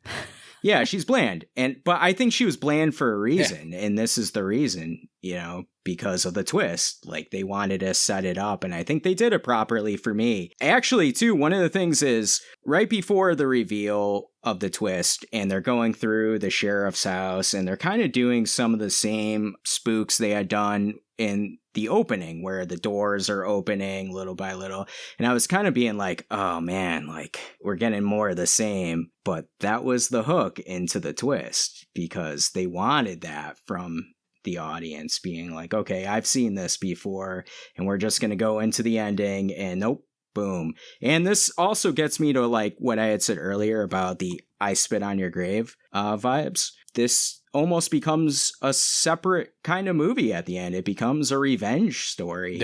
I: Yeah, she's bland. But I think she was bland for a reason. Yeah. And this is the reason, you know, because of the twist. Like, they wanted to set it up, and I think they did it properly for me. Actually, too, one of the things is right before the reveal of the twist, and they're going through the sheriff's house, and they're kind of doing some of the same spooks they had done in the opening, where the doors are opening little by little. And I was kind of being like, oh man, like we're getting more of the same. But that was the hook into the twist, because they wanted that from the audience, being like, okay, I've seen this before, and we're just going to go into the ending, and nope, boom. And this also gets me to like what I had said earlier about the I spit on your grave vibes. This almost becomes a separate kind of movie at the end. It becomes a revenge story,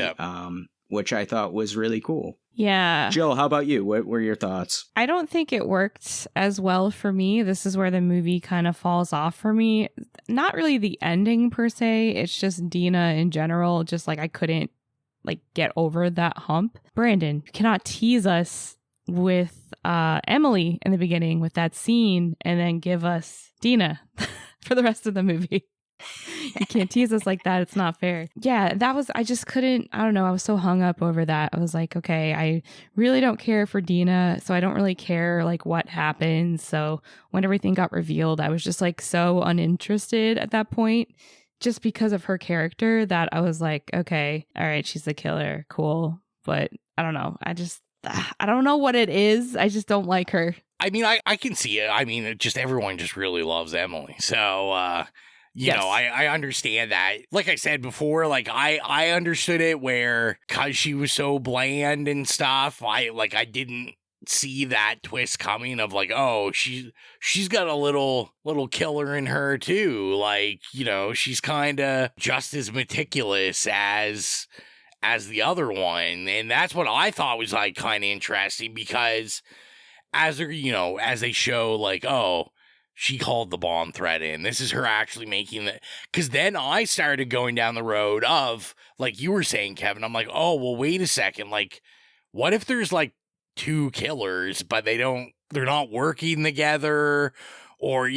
I: which I thought was really cool.
H: Yeah.
I: Jill, how about you? What were your thoughts?
H: I don't think it worked as well for me. This is where the movie kind of falls off for me. Not really the ending per se. It's just Dina in general. Just like I couldn't like get over that hump. Brandon, you cannot tease us with Emily in the beginning with that scene and then give us Dina for the rest of the movie. You can't tease us like that. It's not fair. Yeah, I just couldn't, I don't know. I was so hung up over that. I was like, okay, I really don't care for Dina. So I don't really care like what happens. So when everything got revealed, I was just like so uninterested at that point, just because of her character, that I was like, okay, all right, she's the killer. Cool. But I don't know. I don't know what it is. I just don't like her.
B: I mean, I can see it. I mean, just everyone just really loves Emily. So, you know, I understand that. Like I said before, like I understood it where, cause she was so bland and stuff, I didn't see that twist coming of like, oh, she's got a little killer in her too. Like, you know, she's kind of just as meticulous as the other one. And that's what I thought was like kind of interesting, because as they're, you know, as they show like, oh, she called the bomb threat in. This is her actually making the, because then I started going down the road of, like you were saying, Kevin, I'm like, oh, well, wait a second. Like, what if there's like 2 killers, but they're not working together? Or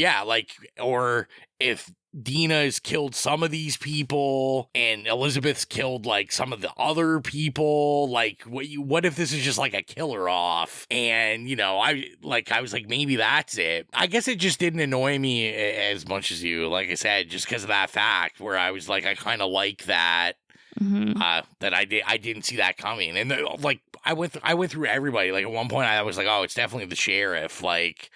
B: or if Dina has killed some of these people and Elizabeth's killed like some of the other people, like what if this is just like a killer off? And you know, I was like, maybe that's it. I guess it just didn't annoy me as much as you, like I said, just because of that fact, where I was like, I kind of like that. Mm-hmm. That I didn't see that coming. And like I went through everybody. Like at one point I was like, oh, it's definitely the sheriff. Like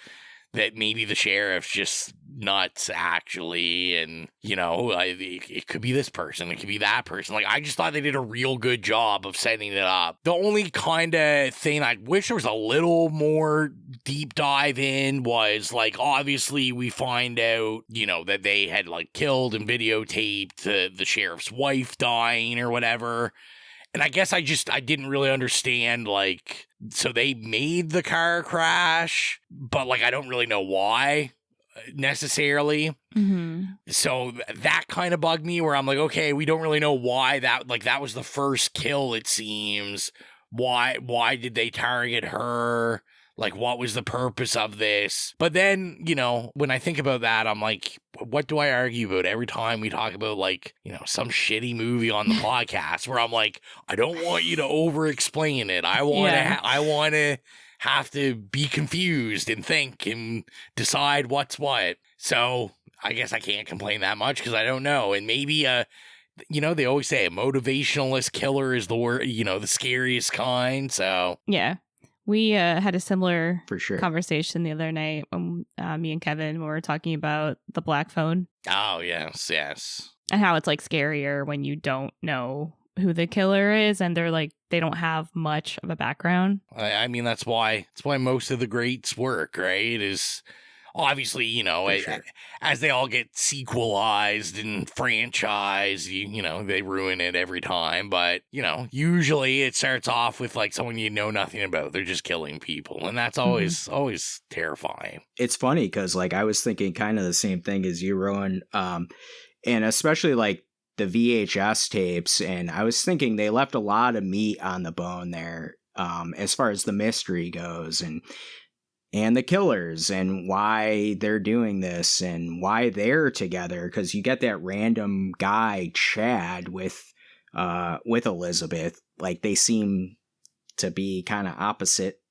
B: that maybe the sheriff's just nuts, actually, and, it could be this person, it could be that person. Like, I just thought they did a real good job of setting it up. The only kind of thing I wish there was a little more deep dive in was, like, obviously we find out, that they had, like, killed and videotaped the sheriff's wife dying or whatever. And I guess I didn't really understand, like, so they made the car crash, but, like, I don't really know why necessarily.
H: Mm-hmm.
B: So that kind of bugged me, where I'm like, okay, we don't really know why that was the first kill, it seems. Why did they target her? Like, what was the purpose of this? But then, when I think about that, I'm like, what do I argue about every time we talk about, like, some shitty movie on the podcast, where I'm like, I don't want you to over-explain it. I want to have to be confused and think and decide what's what. So I guess I can't complain that much because I don't know. And maybe, they always say a motivationalist killer is the scariest kind. So
H: yeah. We had a similar
I: For sure.
H: conversation the other night when me and Kevin were talking about the black phone.
B: Oh, yes.
H: And how it's, like, scarier when you don't know who the killer is and they're, like, they don't have much of a background.
B: I mean, that's why most of the greats work, right? Is obviously,
I: Sure.
B: as they all get sequelized and franchised, they ruin it every time. But, usually it starts off with, like, someone you know nothing about. They're just killing people. And that's always terrifying.
I: It's funny because, like, I was thinking kind of the same thing as you, Rowan. And especially, like, the VHS tapes. And I was thinking they left a lot of meat on the bone there as far as the mystery goes. And the killers and why they're doing this and why they're together. Because you get that random guy, Chad, with Elizabeth. Like, they seem to be kind of opposite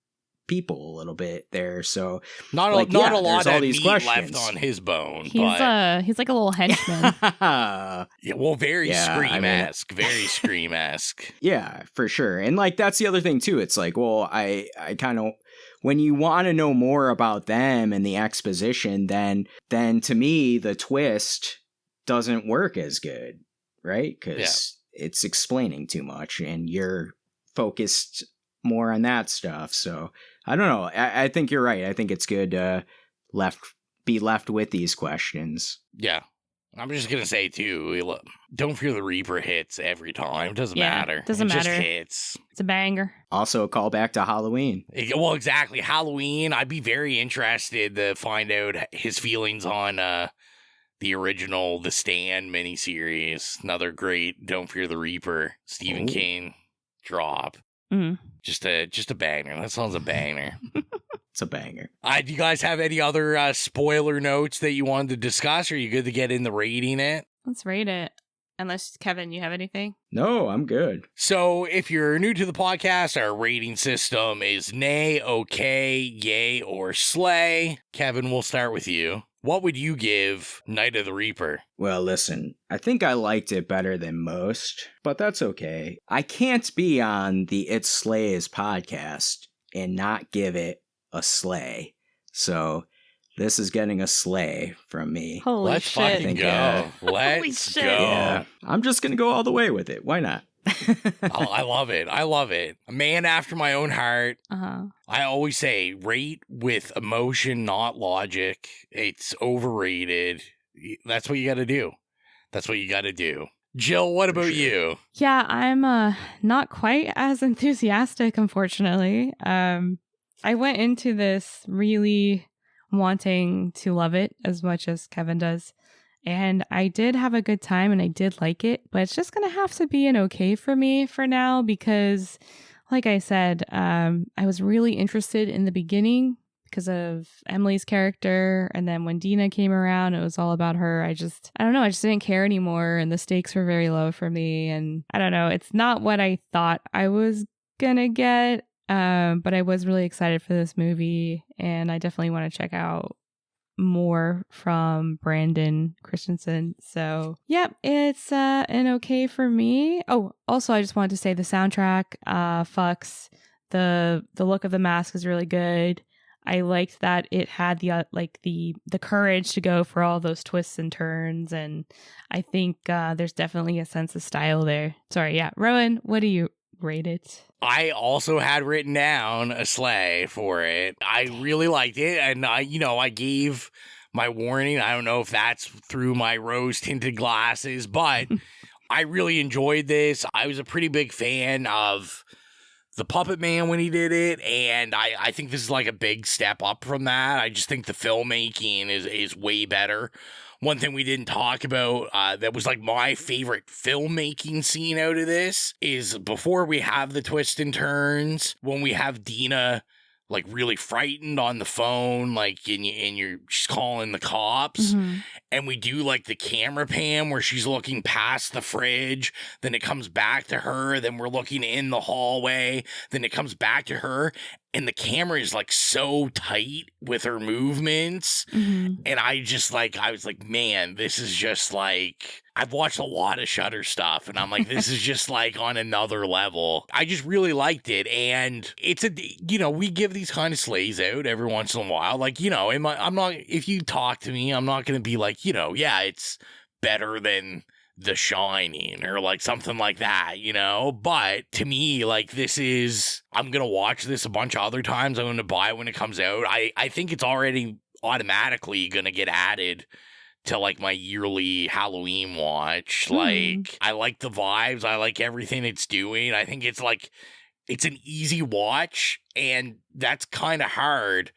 I: people a little bit there. So
B: not a lot of meat
I: questions
B: left on his bone.
H: He's like a little henchman.
B: Yeah, well, very Scream-esque. Very Scream-esque.
I: Yeah, for sure. And, like, that's the other thing too. It's like, well, I kind of, when you want to know more about them and the exposition, then to me, the twist doesn't work as good, right? Because it's explaining too much and you're focused more on that stuff. So I don't know. I think you're right. I think it's good to be left with these questions.
B: Yeah. I'm just going to say, too, Don't Fear the Reaper hits every time. Doesn't matter.
H: Doesn't matter.
B: Just hits.
H: It's a banger.
I: Also a callback to Halloween.
B: Well, exactly. Halloween. I'd be very interested to find out his feelings on the original The Stand miniseries. Another great Don't Fear the Reaper Stephen King drop.
H: Mm-hmm.
B: Just a banger. That sounds a banger.
I: It's a banger.
B: Do you guys have any other spoiler notes that you wanted to discuss? Or are you good to get into rating it?
H: Let's rate it. Unless, Kevin, you have anything?
I: No, I'm good.
B: So if you're new to the podcast, our rating system is nay, okay, yay, or slay. Kevin, we'll start with you. What would you give Night of the Reaper?
I: Well, listen, I think I liked it better than most, but that's okay. I can't be on the It Slays podcast and not give it a slay. So this is getting a slay from me.
H: Holy
B: shit.
H: Let's
B: fucking go. Let's go.
I: Yeah, I'm just going to go all the way with it. Why not?
B: I love it. A man after my own heart.
H: Uh-huh.
B: I always say rate with emotion, not logic. It's overrated. That's what you got to do. Jill, what about you?
H: Yeah, I'm not quite as enthusiastic, unfortunately. I went into this really wanting to love it as much as Kevin does. And I did have a good time and I did like it, but it's just going to have to be an okay for me for now because, like I said, I was really interested in the beginning because of Emily's character. And then when Dina came around, it was all about her. I don't know. I just didn't care anymore. And the stakes were very low for me. And I don't know. It's not what I thought I was going to get. But I was really excited for this movie. And I definitely want to check out more from Brandon Christensen. So yep, it's an okay for me. Oh, also I just wanted to say the soundtrack fucks. The look of the mask is really good. I liked that it had the courage to go for all those twists and turns, and I think there's definitely a sense of style there. Sorry, yeah, Rowan, what do you rate it?
B: I also had written down a sleigh for it. I really liked it, and I gave my warning. I don't know if that's through my rose-tinted glasses, but I really enjoyed this. I was a pretty big fan of the Puppet Man when he did it, and I think this is like a big step up from that. I just think the filmmaking is way better. One thing we didn't talk about that was like my favorite filmmaking scene out of this is before we have the twists and turns, when we have Dina like really frightened on the phone, like she's calling the cops, and we do like the camera pan where she's looking past the fridge, then it comes back to her, then we're looking in the hallway, then it comes back to her, and the camera is like so tight with her movements. And I was like, man, this is just like, I've watched a lot of Shudder stuff, and I'm like, this is just like on another level. I just really liked it, and it's we give these kind of sleighs out every once in a while. Like, I'm not, if you talk to me, I'm not going to be like, yeah, it's better than The Shining or like something like that, but to me, like, this is, I'm going to watch this a bunch of other times. I'm going to buy it when it comes out. I think it's already automatically going to get added to like my yearly Halloween watch. Like, I like the vibes. I like everything it's doing. I think it's like, it's an easy watch, and that's kind of hard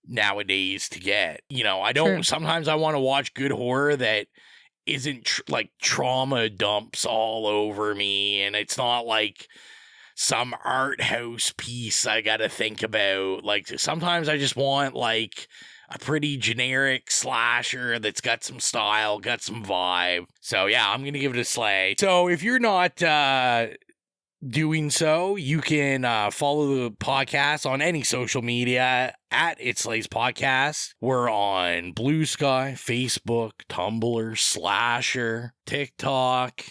B: nowadays to get. I don't, sometimes I want to watch good horror that isn't like trauma dumps all over me, and it's not like some art house piece I gotta think about. Like, sometimes I just want like a pretty generic slasher that's got some style, got some vibe. So yeah, I'm gonna give it a sleigh. So if you're not doing so, you can follow the podcast on any social media at It Slays Podcast. We're on Bluesky, Facebook, Tumblr, Slasher, TikTok.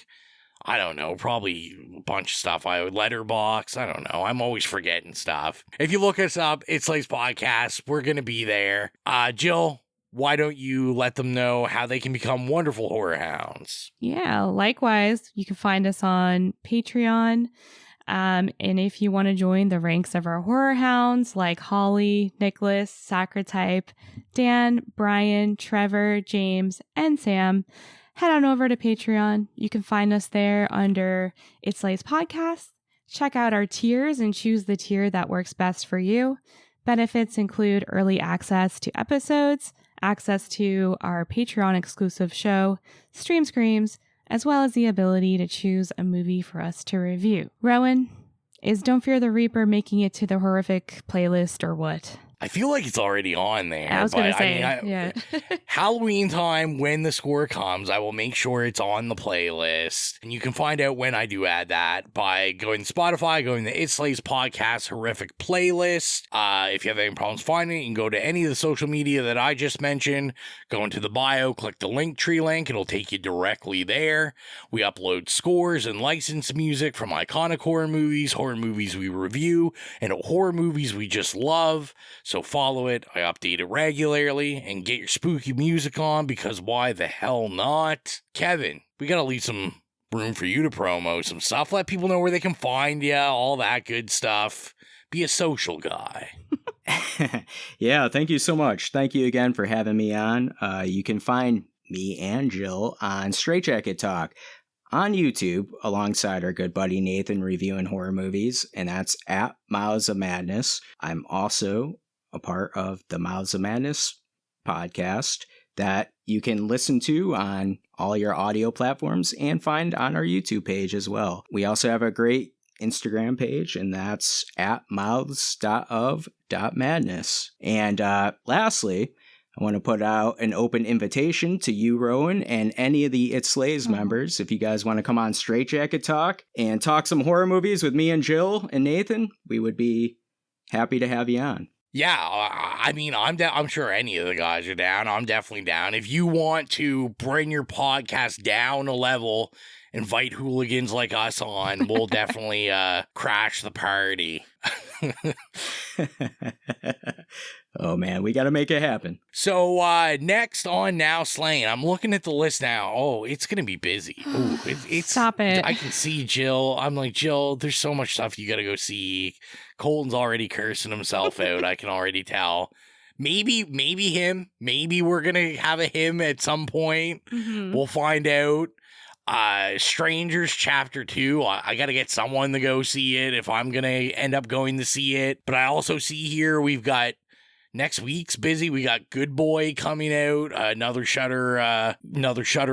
B: I don't know, probably a bunch of stuff. Letterbox. I don't know. I'm always forgetting stuff. If you look us up, It Slays Podcast, we're going to be there. Jill, why don't you let them know how they can become wonderful horror hounds?
H: Yeah, likewise, you can find us on Patreon. And if you want to join the ranks of our horror hounds like Holly, Nicholas, Sacrotype, Dan, Brian, Trevor, James, and Sam, head on over to Patreon. You can find us there under It Slays Podcast. Check out our tiers and choose the tier that works best for you. Benefits include early access to episodes, access to our Patreon exclusive show, Stream Screams, as well as the ability to choose a movie for us to review. Rowan, is Don't Fear the Reaper making it to the horrific playlist or what?
B: I feel like it's already on there.
H: I was going to say, yeah.
B: Halloween time, when the score comes, I will make sure it's on the playlist. And you can find out when I do add that by going to Spotify, going to It Slays Podcast Horrific Playlist. If you have any problems finding it, you can go to any of the social media that I just mentioned, go into the bio, click the Linktree link. It'll take you directly there. We upload scores and licensed music from iconic horror movies we review, and horror movies we just love. So follow it. I update it regularly, and get your spooky music on, because why the hell not? Kevin, we gotta leave some room for you to promo some stuff. Let people know where they can find you, all that good stuff. Be a social guy.
I: Yeah, thank you so much. Thank you again for having me on. You can find me and Jill on Straitjacket Talk on YouTube, alongside our good buddy Nathan reviewing horror movies, and that's at Mouths of Madness. I'm also a part of the Mouths of Madness podcast that you can listen to on all your audio platforms and find on our YouTube page as well. We also have a great Instagram page, and that's at mouths.of.madness. And lastly, I want to put out an open invitation to you, Rowan, and any of the It Slays members. If you guys want to come on Straitjacket Talk and talk some horror movies with me and Jill and Nathan, we would be happy to have you on.
B: Yeah, I mean, I'm sure any of the guys are down. I'm definitely down. If you want to bring your podcast down a level, invite hooligans like us on, we'll definitely crash the party.
I: Oh man, we got to make it happen.
B: So next on Now Slain, I'm looking at the list now. Oh, it's going to be busy. Ooh, it's
H: Stop it.
B: I can see Gill. I'm like, Gill, there's so much stuff you got to go see. Colton's already cursing himself out. I can already tell. Maybe him. Maybe we're going to have a him at some point.
H: Mhm.
B: We'll find out. Strangers Chapter 2. I got to get someone to go see it if I'm going to end up going to see it. But I also see here we've got next week's busy. We got Good Boy coming out, another Shudder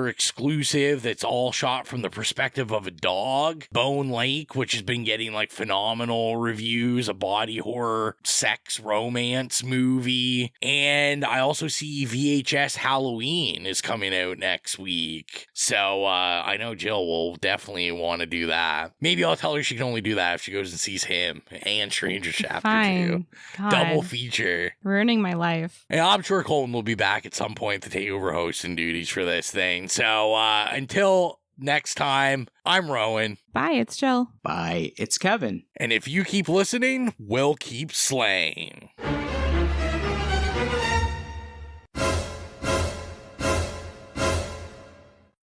B: exclusive that's all shot from the perspective of a dog. Bone Lake, which has been getting like phenomenal reviews, a body horror sex romance movie. And I also see VHS Halloween is coming out next week. So I know Jill will definitely want to do that. Maybe I'll tell her she can only do that if she goes and sees him and Stranger Chapter 2.
H: Fine. God.
B: Double feature.
H: Ruining my life.
B: And I'm sure Colton will be back at some point to take over hosting duties for this thing. So until next time, I'm Rowan.
H: Bye, it's Jill.
I: Bye, it's Kevin.
B: And if you keep listening, we'll keep slaying.